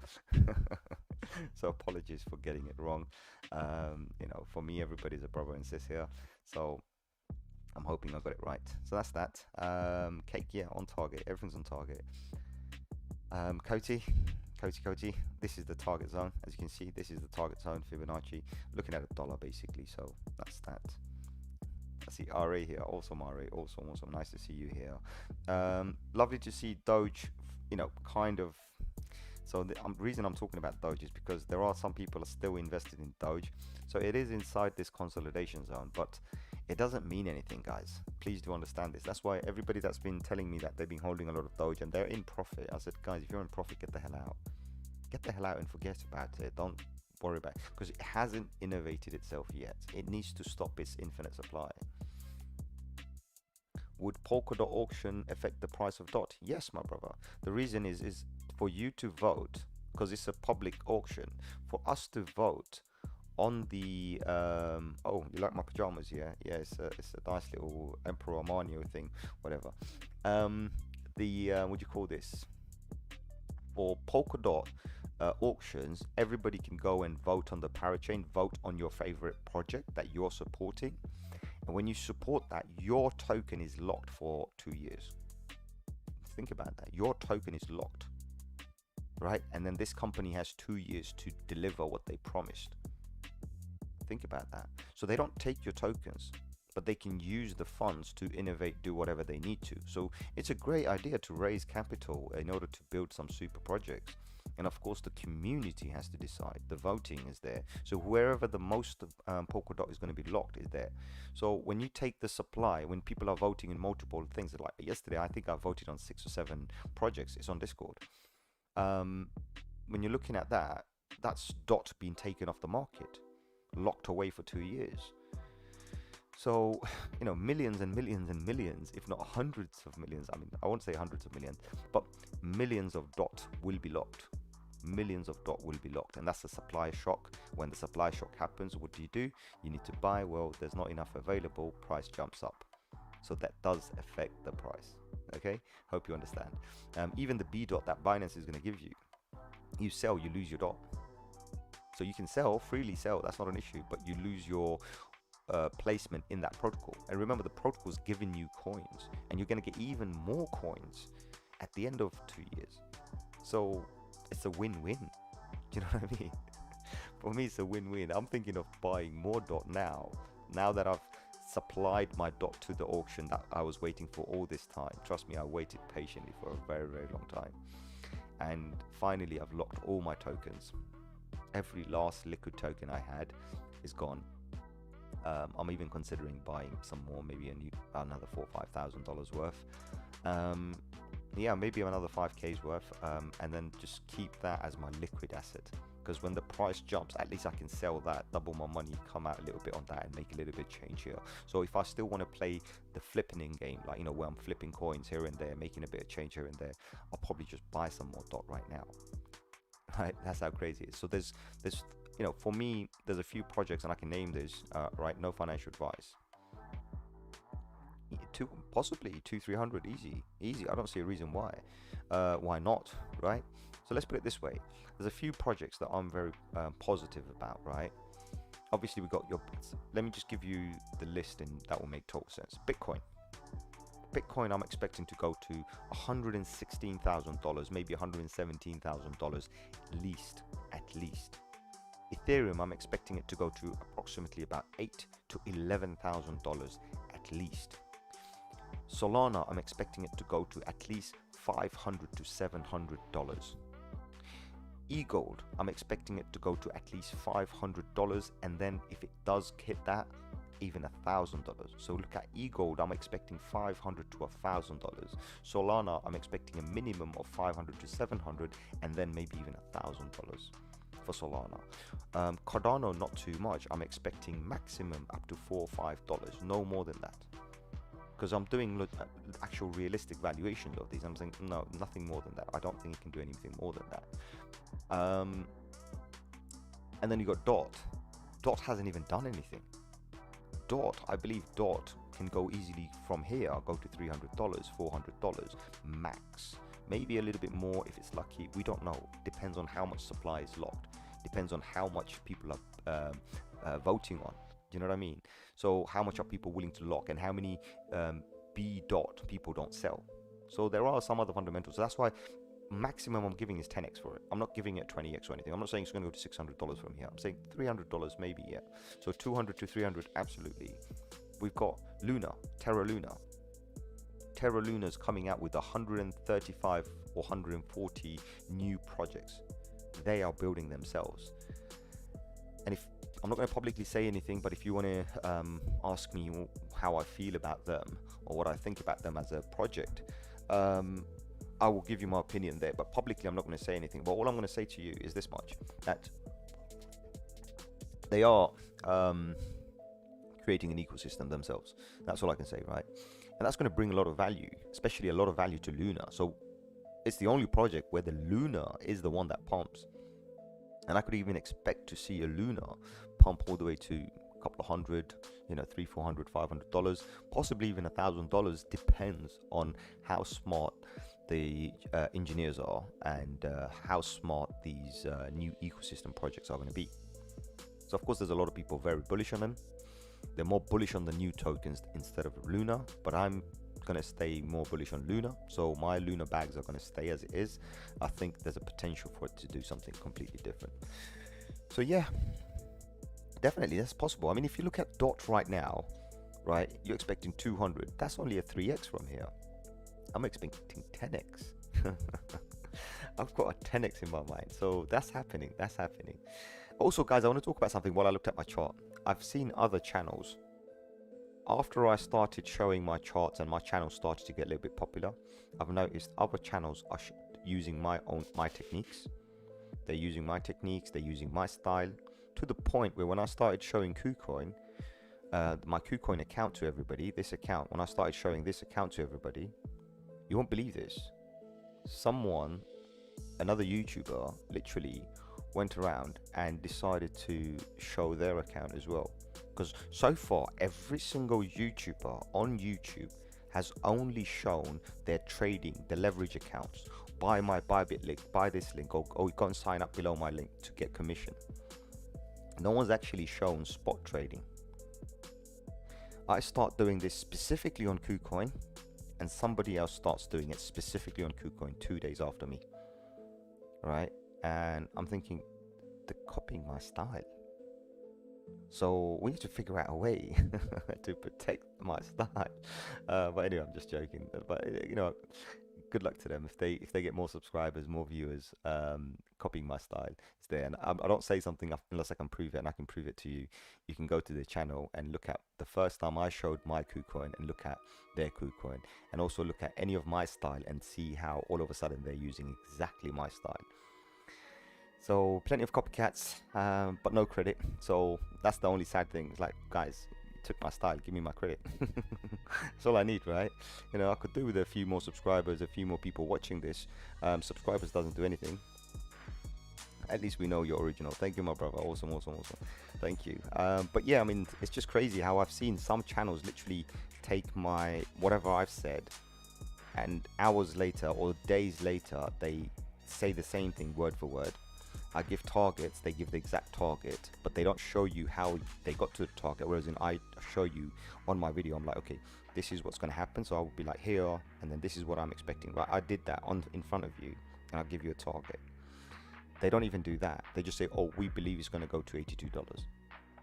So apologies for getting it wrong. You know, for me, everybody's a brother and sis here. So I'm hoping I got it right. So that's that. Cake, yeah, on target. Everything's on target. Coty, this is the target zone. As you can see, this is the target zone, Fibonacci. Looking at a dollar basically, so that's that. I see RA here. Awesome, RA. Awesome. Nice to see you here. Lovely to see Doge, you know, kind of. So the reason I'm talking about Doge is because there are some people are still invested in Doge. So it is inside this consolidation zone, but it doesn't mean anything, guys. Please do understand this. That's why everybody that's been telling me that they've been holding a lot of Doge and they're in profit, I said, guys, if you're in profit, get the hell out. Get the hell out and forget about it. Don't worry about it, because it hasn't innovated itself yet. It needs to stop its infinite supply. Would Polkadot auction affect the price of DOT? Yes, my brother. The reason is for you to vote, because it's a public auction, for us to vote on the oh, you like my pajamas? Yeah, it's a nice little Emperor Armani thing, whatever. What do you call this? For Polkadot auctions, everybody can go and vote on the parachain, vote on your favorite project that you're supporting, and when you support that, your token is locked for 2 years. Think about that. Your token is locked, right? And then this company has 2 years to deliver what they promised. Think about that. So they don't take your tokens, but they can use the funds to innovate, do whatever they need to. So it's a great idea to raise capital in order to build some super projects. And of course, the community has to decide. The voting is there. So wherever the most Polkadot is going to be locked is there. So when you take the supply, when people are voting in multiple things, like yesterday, I think I voted on 6 or 7 projects. It's on Discord. When you're looking at that, that's DOT being taken off the market, locked away for 2 years. So, you know, millions and millions and millions, if not hundreds of millions, I mean, I won't say hundreds of millions, but millions of DOT will be locked. Millions of DOT will be locked. And that's a supply shock. When the supply shock happens, what do? You need to buy. Well, there's not enough available, price jumps up. So that does affect the price. Okay, hope you understand. Even the B dot that Binance is going to give you, you sell, you lose your DOT. So you can sell, freely sell, that's not an issue, but you lose your placement in that protocol. And remember, the protocol is giving you coins, and you're going to get even more coins at the end of 2 years. So it's a win-win. Do you know what I mean? For me, it's a win-win. I'm thinking of buying more DOT now that I've supplied my DOT to the auction that I was waiting for all this time. Trust me, I waited patiently for a very, very long time. And finally, I've locked all my tokens. Every last liquid token I had is gone. I'm even considering buying some more, maybe another $4,000 or $5,000 worth. Yeah, maybe another 5K's worth, and then just keep that as my liquid asset. Because when the price jumps, at least I can sell that, double my money, come out a little bit on that, and make a little bit change here. So if I still want to play the flipping game, like, you know, where I'm flipping coins here and there, making a bit of change here and there, I'll probably just buy some more DOT right now. Right, that's how crazy it is. So there's you know, for me, there's a few projects, and I can name this, right? No financial advice. Possibly 200-300, easy. I don't see a reason why not, right? So let's put it this way. There's a few projects that I'm very positive about, right? Obviously, we got let me just give you the list, and that will make total sense. Bitcoin, I'm expecting to go to $116,000, maybe $117,000 at least. Ethereum, I'm expecting it to go to approximately about $8,000 to $11,000 at least. Solana, I'm expecting it to go to at least $500 to $700. E-gold, I'm expecting it to go to at least $500, and then if it does hit that, even $1,000. So look at e-gold, I'm expecting $500 to $1,000. Solana, I'm expecting a minimum of $500 to $700, and then maybe even $1,000 for Solana. Cardano, not too much. I'm expecting maximum up to $4 or $5, no more than that. Because I'm doing actual realistic valuations of these. I'm saying no, nothing more than that. I don't think it can do anything more than that. And then you got DOT. DOT hasn't even done anything. I believe DOT can go easily from here. I'll go to $300, $400 max. Maybe a little bit more if it's lucky. We don't know. Depends on how much supply is locked. Depends on how much people are voting on. Do you know what I mean? So how much are people willing to lock, and how many B DOT people don't sell? So there are some other fundamentals. So that's why maximum I'm giving is 10x for it. I'm not giving it 20x or anything. I'm not saying it's going to go to $600 from here. I'm saying $300 maybe, yeah. So 200 to 300, absolutely. We've got Luna, Terra Luna. Terra Luna's coming out with 135 or 140 new projects. They are building themselves. And if I'm not going to publicly say anything, but if you want to ask me how I feel about them or what I think about them as a project, I will give you my opinion there. But publicly, I'm not going to say anything. But all I'm going to say to you is this much: that they are creating an ecosystem themselves. That's all I can say, right? And that's going to bring a lot of value, especially a lot of value to Luna. So it's the only project where the Luna is the one that pumps. And I could even expect to see a Luna pump all the way to a couple of hundred, you know, $300, $400, $500, possibly even $1,000. Depends on how smart the engineers are and how smart these new ecosystem projects are going to be. So of course, there's a lot of people very bullish on them. They're more bullish on the new tokens instead of Luna, but I'm going to stay more bullish on Luna. So my Luna bags are going to stay as it is. I think there's a potential for it to do something completely different. So yeah, definitely that's possible. I mean, if you look at DOT right now, right, you're expecting 200. That's only a 3x from here. I'm expecting 10x. I've got a 10x in my mind. So that's happening. Also, guys, I want to talk about something while I looked at my chart. I've seen other channels. After I started showing my charts and my channel started to get a little bit popular, I've noticed other channels are using my techniques. They're using my techniques, they're using my style, to the point where when I started showing KuCoin, my KuCoin account to everybody, this account, when I started showing this account to everybody, you won't believe this. Another YouTuber, literally went around and decided to show their account as well. Because so far, every single YouTuber on YouTube has only shown their trading, the leverage accounts. Buy my Bybit link, buy this link, or go and sign up below my link to get commission. No one's actually shown spot trading. I start doing this specifically on KuCoin, and somebody else starts doing it specifically on KuCoin 2 days after me, right? And I'm thinking, they're copying my style. So we need to figure out a way to protect my style. But anyway, I'm just joking. But good luck to them if they get more subscribers, more viewers, copying my style. It's there, and I don't say something unless I can prove it, and I can prove it to you. You can go to the channel and look at the first time I showed my KuCoin, and look at their KuCoin, and also look at any of my style and see how all of a sudden they're using exactly my style. So plenty of copycats, but no credit. So that's the only sad thing. It's like, guys, you took my style, give me my credit. That's all I need, right? I could do with a few more subscribers, a few more people watching this. Subscribers doesn't do anything. At least we know you're original. Thank you, my brother. Awesome, awesome, awesome. Thank you. But yeah, I mean, it's just crazy how I've seen some channels literally take my whatever I've said, and hours later or days later, they say the same thing word for word. I give targets, they give the exact target, but they don't show you how they got to the target. Whereas I show you on my video, I'm like, okay, this is what's going to happen. So I will be like, here, and then this is what I'm expecting. Right? I did that in front of you, and I'll give you a target. They don't even do that. They just say, oh, we believe it's going to go to $82.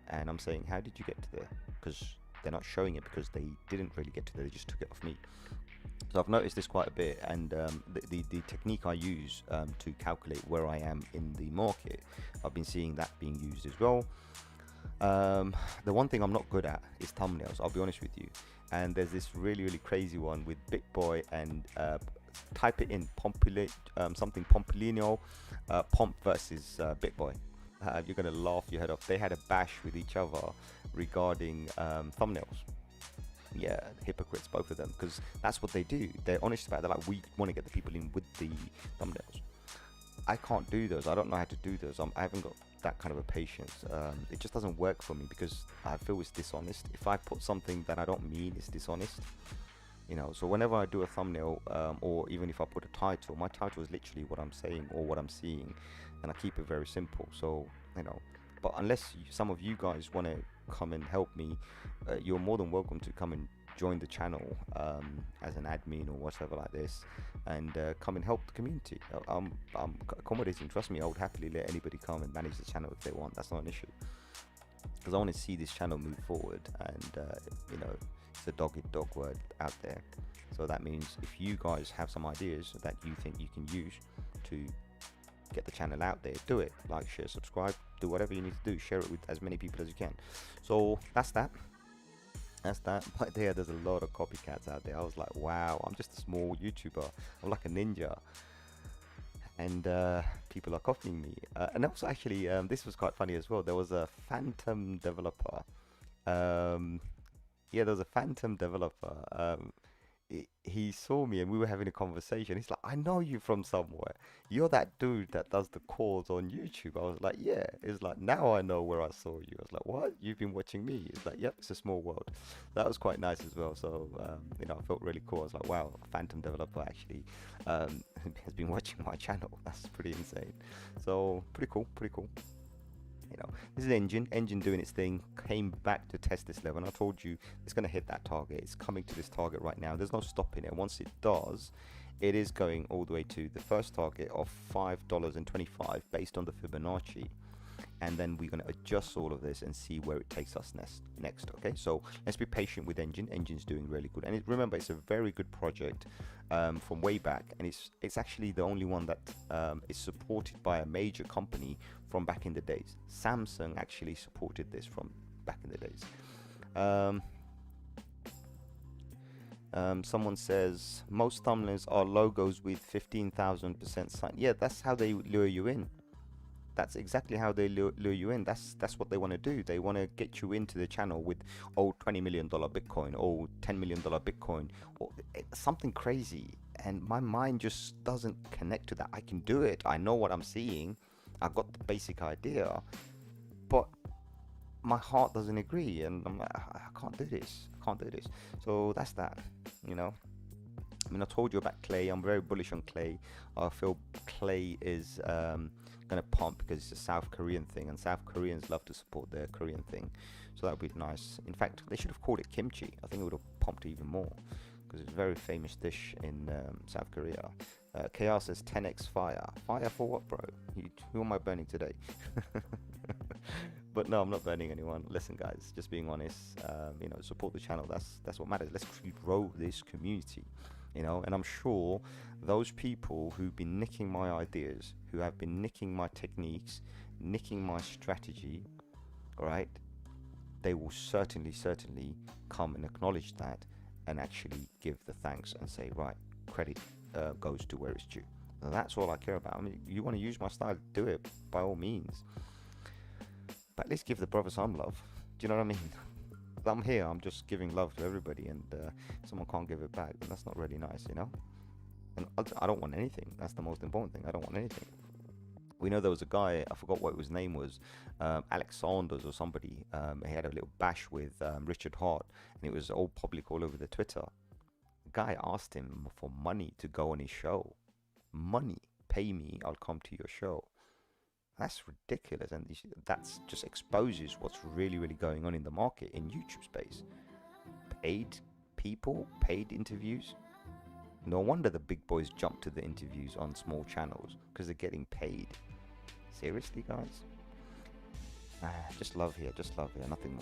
And I'm saying, how did you get to there? Because they're not showing it, because they didn't really get to there. They just took it off me. So I've noticed this quite a bit, and the technique I use to calculate where I am in the market, I've been seeing that being used as well. The one thing I'm not good at is thumbnails, I'll be honest with you. And there's this really crazy one with BitBoy, and type it in something Pompolino, Pomp versus BitBoy. You're gonna laugh your head off. They had a bash with each other regarding thumbnails. Yeah, hypocrites, both of them, because that's what they do. They're honest about it. They're like, we want to get the people in with the thumbnails. I can't do those. I don't know how to do those. I haven't got that kind of a patience. It just doesn't work for me, because I feel it's dishonest. If I put something that I don't mean, it's dishonest. So whenever I do a thumbnail, or even if I put a title, my title is literally what I'm saying or what I'm seeing, and I keep it very simple. So but unless some of you guys want to come and help me, you're more than welcome to come and join the channel as an admin or whatever like this, and come and help the community. I'm accommodating. Trust me, I would happily let anybody come and manage the channel if they want. That's not an issue, because I want to see this channel move forward, and it's a dog-eat-dog word out there. So that means if you guys have some ideas that you think you can use to get the channel out there, do it. Like, share, subscribe, do whatever you need to do. Share it with as many people as you can. So that's that. But there's a lot of copycats out there. I was like, wow, I'm just a small YouTuber. I'm like a ninja, and people are copying me. And also, actually, this was quite funny as well. There was a phantom developer. There was a phantom developer. He saw me and we were having a conversation. He's like, I know you from somewhere. You're that dude that does the calls on YouTube. I was like, yeah. It's like, now I know where I saw you. I was like, what? You've been watching me? It's like, yep, it's a small world. That was quite nice as well. So, I felt really cool. I was like, wow, a phantom developer actually has been watching my channel. That's pretty insane. So, pretty cool. This is engine doing its thing, came back to test this level, and I told you it's going to hit that target. It's coming to this target right now. There's no stopping it. Once it does, it is going all the way to the first target of $5.25 based on the Fibonacci, and then we're going to adjust all of this and see where it takes us next. Okay, so let's be patient with engine's doing really good, and remember, it's a very good project from way back, and it's actually the only one that is supported by a major company from back in the days. Samsung actually supported this from back in the days. Someone says most thumbnails are logos with 15,000% sign. Yeah, that's how they lure you in. That's exactly how they lure you in. That's what they want to do. They want to get you into the channel with $20 million Bitcoin or $10 million Bitcoin or something crazy, and my mind just doesn't connect to that. I can do it. I know what I'm seeing. I've got the basic idea, but my heart doesn't agree, and I'm like, I can't do this. So that's that. I mean, I told you about clay. I'm very bullish on clay. I feel clay is going to pump because it's a South Korean thing, and South Koreans love to support their Korean thing. So that would be nice. In fact, they should have called it kimchi. I think it would have pumped even more because it's a very famous dish in South Korea. KR says 10x fire. Fire for what, bro? Who am I burning today? But no, I'm not burning anyone. Listen, guys, just being honest. You know, support the channel. That's what matters. Let's grow this community. You know, and I'm sure those people who've been nicking my ideas, who have been nicking my techniques, nicking my strategy, all right, they will certainly come and acknowledge that and actually give the thanks and say, right, credit goes to where it's due. Now, that's all I care about. I mean, you want to use my style, do it by all means, but at least give the brother some love. Do you know what I mean? I'm here, I'm just giving love to everybody, and someone can't give it back, and that's not really nice, you know. And I don't want anything. That's the most important thing. I don't want anything. We know there was a guy, I forgot what his name was, Alex Saunders or somebody. He had a little bash with Richard Hart, and it was all public all over the Twitter. The guy asked him for money to go on his show. Money, pay me, I'll come to your show. That's ridiculous, and that's just exposes what's really going on in the market in YouTube space. Paid people, paid interviews. No wonder the big boys jump to the interviews on small channels, because they're getting paid. Seriously, guys? Just love here, nothing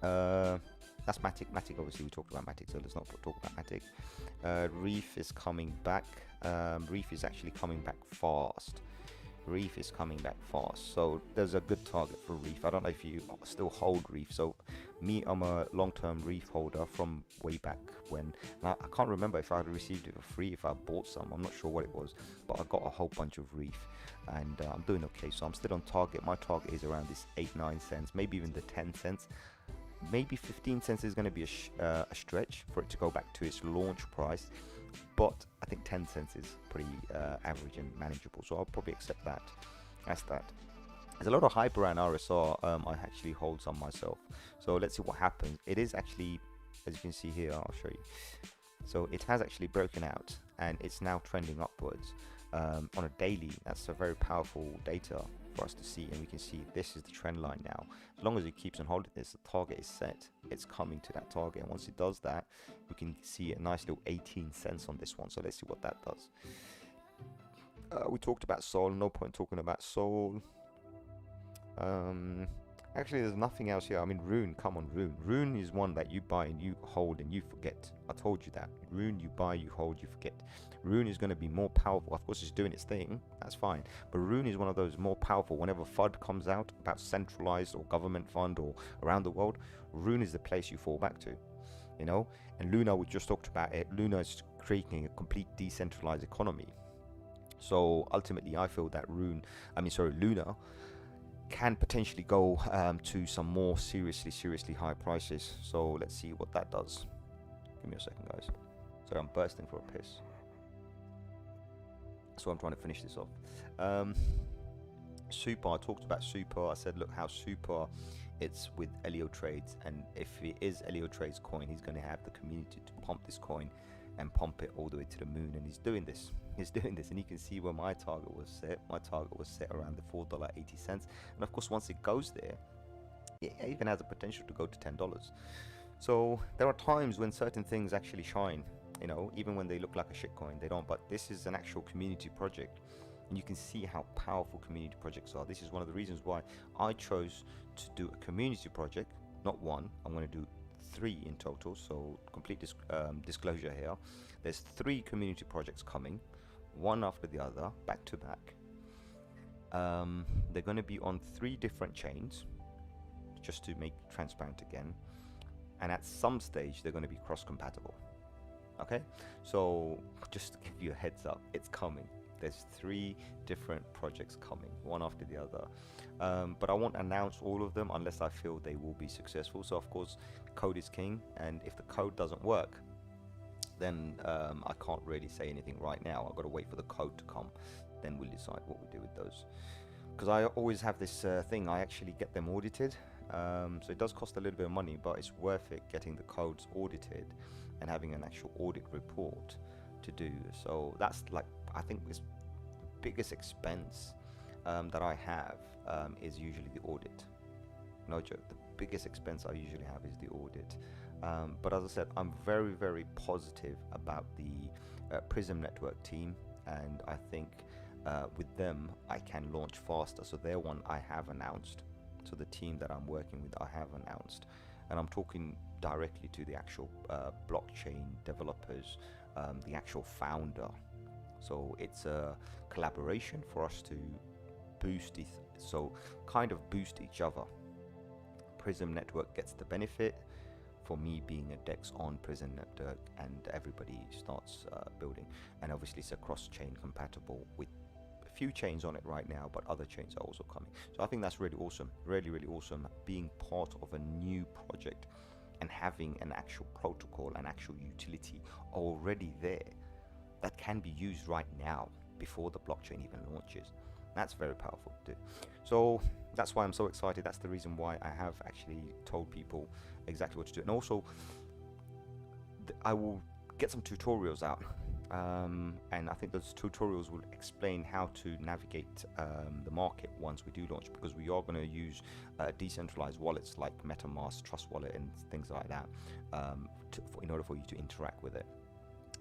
more. That's Matic. Matic, obviously we talked about Matic, so let's not talk about Matic. Reef is coming back. Reef is actually coming back fast. Reef is coming back fast, so there's a good target for Reef. I don't know if you still hold Reef. So me, I'm a long-term Reef holder from way back when. Now, I can't remember if I had received it for free, if I bought some. I'm not sure what it was, but I got a whole bunch of Reef, and I'm doing okay. So I'm still on target. My target is around this 8-9 cents, maybe even the 10 cents. Maybe 15 cents is going to be a stretch for it to go back to its launch price, but I think 10 cents is pretty average and manageable, so I'll probably accept that. That's that. There's a lot of hype around RSR. I actually hold some myself, so let's see what happens. It is actually, as you can see here, I'll show you. So it has actually broken out, and it's now trending upwards on a daily. That's a very powerful data for us to see, and we can see this is the trend line now. As long as it keeps on holding this, the target is set. It's coming to that target, and once it does that, we can see a nice little 18 cents on this one. So let's see what that does. We talked about Sol. No point talking about Sol. Actually, there's nothing else here. I mean, Rune, come on, Rune. Rune is one that you buy and you hold and you forget. I told you that. Rune, you buy, you hold, you forget. Rune is going to be more powerful. Of course, it's doing its thing. That's fine. But Rune is one of those more powerful. Whenever FUD comes out about centralized or government fund or around the world, Rune is the place you fall back to. You know? And Luna, we just talked about it. Luna is creating a complete decentralized economy. So ultimately, I feel that Luna can potentially go to some more seriously high prices. So let's see what that does. Give me a second, guys. Sorry, I'm bursting for a piss, so I'm trying to finish this off. Super, I talked about Super. I said, look how Super, it's with Elio Trades, and if it is Elio Trades coin, he's going to have the community to pump this coin and pump it all the way to the moon, and he's doing this, and you can see where my target was set. My target was set around the $4.80, and of course once it goes there, it even has a potential to go to $10. So there are times when certain things actually shine, you know, even when they look like a shitcoin, they don't. But this is an actual community project, and you can see how powerful community projects are. This is one of the reasons why I chose to do a community project, not one. I'm going to do 3 in total, so complete disclosure here. There's 3 community projects coming, one after the other, back to back. They're going to be on 3 different chains, just to make transparent again, and at some stage they're going to be cross compatible. Okay, so just to give you a heads up, it's coming. There's 3 different projects coming, one after the other, but I won't announce all of them unless I feel they will be successful. So of course, code is king, and if the code doesn't work, then I can't really say anything right now. I've got to wait for the code to come, then we'll decide what we do with those. Because I always have this thing, I actually get them audited, So it does cost a little bit of money, but it's worth it getting the codes audited and having an actual audit report to do. So that's like, I think it's the biggest expense that I have is usually the audit. No joke, the biggest expense I usually have is the audit. But as I said, I'm very, very positive about the Prism Network team, and I think with them I can launch faster. So they're one I have announced. So the team that I'm working with, I have announced, and I'm talking directly to the actual blockchain developers, the actual founder. So it's a collaboration for us to boost it, so kind of boost each other. Prism Network gets the benefit for me being a DEX on Prism Network, and everybody starts building. And obviously it's a cross-chain compatible with a few chains on it right now, but other chains are also coming. So I think that's really awesome, really, really awesome, being part of a new project and having an actual protocol, an actual utility already there that can be used right now before the blockchain even launches. That's very powerful to do. So that's why I'm so excited. That's the reason why I have actually told people exactly what to do. And also, I will get some tutorials out. And I think those tutorials will explain how to navigate the market once we do launch, because we are going to use decentralized wallets like MetaMask, Trust Wallet, and things like that in order for you to interact with it.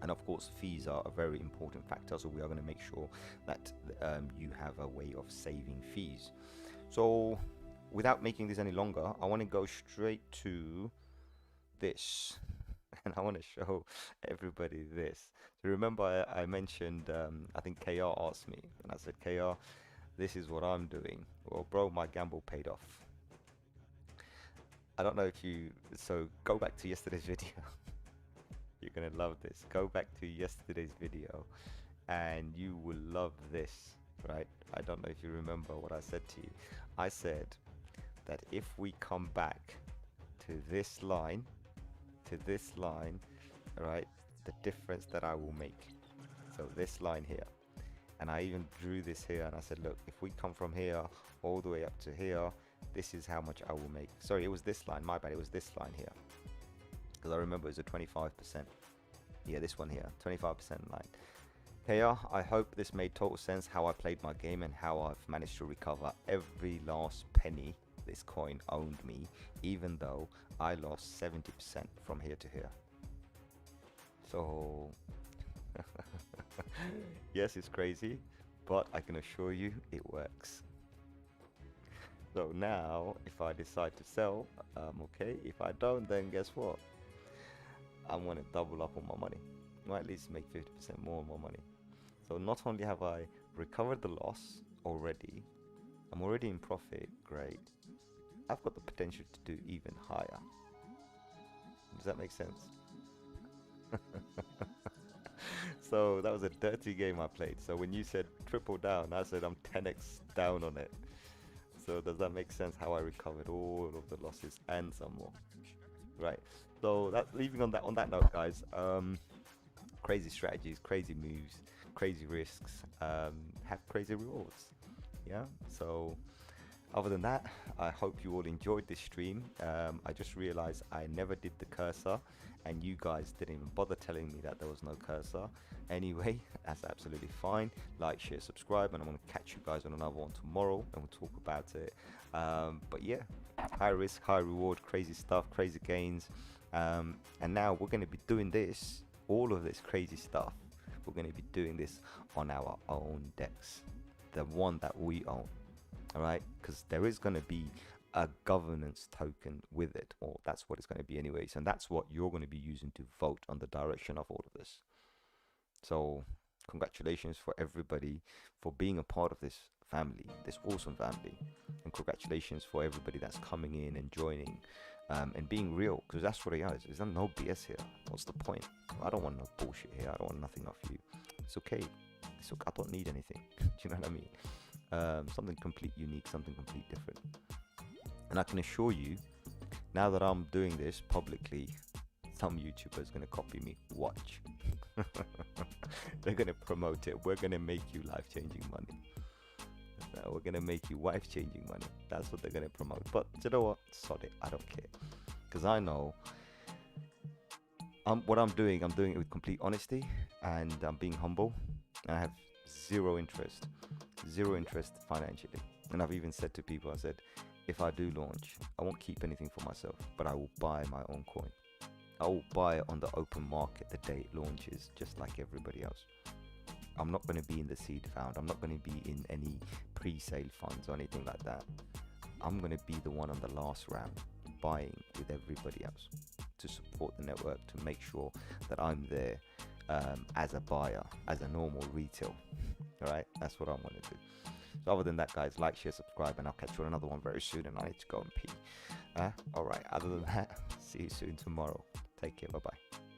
And of course, fees are a very important factor, so we are going to make sure that you have a way of saving fees. So without making this any longer, I want to go straight to this. And I want to show everybody this. So remember I mentioned, I think KR asked me, and I said, KR, this is what I'm doing. Well, bro, my gamble paid off. I don't know if you, so go back to yesterday's video. You're gonna love this. Go back to yesterday's video and you will love this, right? I don't know if you remember what I said to you. I said that if we come back to this line, right, the difference that I will make. So this line here, and I even drew this here, and I said, look, if we come from here all the way up to here, this is how much I will make. Sorry, it was this line, my bad, it was this line here. Because I remember it was a 25%. Yeah, this one here, 25% line. KR, I hope this made total sense how I played my game and how I've managed to recover every last penny this coin owned me, even though I lost 70% from here to here. So, yes, it's crazy, but I can assure you it works. So now, if I decide to sell, okay. If I don't, then guess what? I'm going to double up on my money, or at least make 50% more on my money. So not only have I recovered the loss already, I'm already in profit, great. I've got the potential to do even higher. Does that make sense? So that was a dirty game I played. So when you said triple down, I said I'm 10x down on it. So does that make sense how I recovered all of the losses and some more? Right. So that, leaving on that note, guys, crazy strategies, crazy moves, crazy risks, have crazy rewards. Yeah. So other than that, I hope you all enjoyed this stream. I just realized I never did the cursor, and you guys didn't even bother telling me that there was no cursor. Anyway, that's absolutely fine. Like, share, subscribe, and I'm going to catch you guys on another one tomorrow, and we'll talk about it. But yeah, high risk, high reward, crazy stuff, crazy gains. And now we're going to be doing this, all of this crazy stuff. We're going to be doing this on our own DEX, the one that we own. All right, because there is going to be a governance token with it, or that's what it's going to be anyways, and that's what you're going to be using to vote on the direction of all of this. So congratulations for everybody for being a part of this family, this awesome family, and congratulations for everybody that's coming in and joining, and being real, because that's what it is. There's no BS here. What's the point? I don't want no bullshit here. I don't want nothing off you. It's okay. It's okay. I don't need anything. Do you know what I mean? Something complete unique, something complete different. And I can assure you, now that I'm doing this publicly, some YouTuber is going to copy me. Watch. They're going to promote it. We're going to make you life-changing money. No, we're gonna make you wife-changing money. That's what they're gonna promote. But you know what? Sod it. I don't care, because I know what I'm doing. I'm doing it with complete honesty, and I'm being humble. And I have zero interest financially. And I've even said to people, I said, if I do launch, I won't keep anything for myself, but I will buy my own coin. I will buy it on the open market the day it launches, just like everybody else. I'm not going to be in the seed fund. I'm not going to be in any pre-sale funds or anything like that. I'm going to be the one on the last round, buying with everybody else to support the network, to make sure that I'm there as a buyer, as a normal retail. All right, that's what I want to do. So other than that, guys, like, share, subscribe, and I'll catch you on another one very soon. And I need to go and pee. All right, other than that, see you soon tomorrow. Take care. Bye-bye.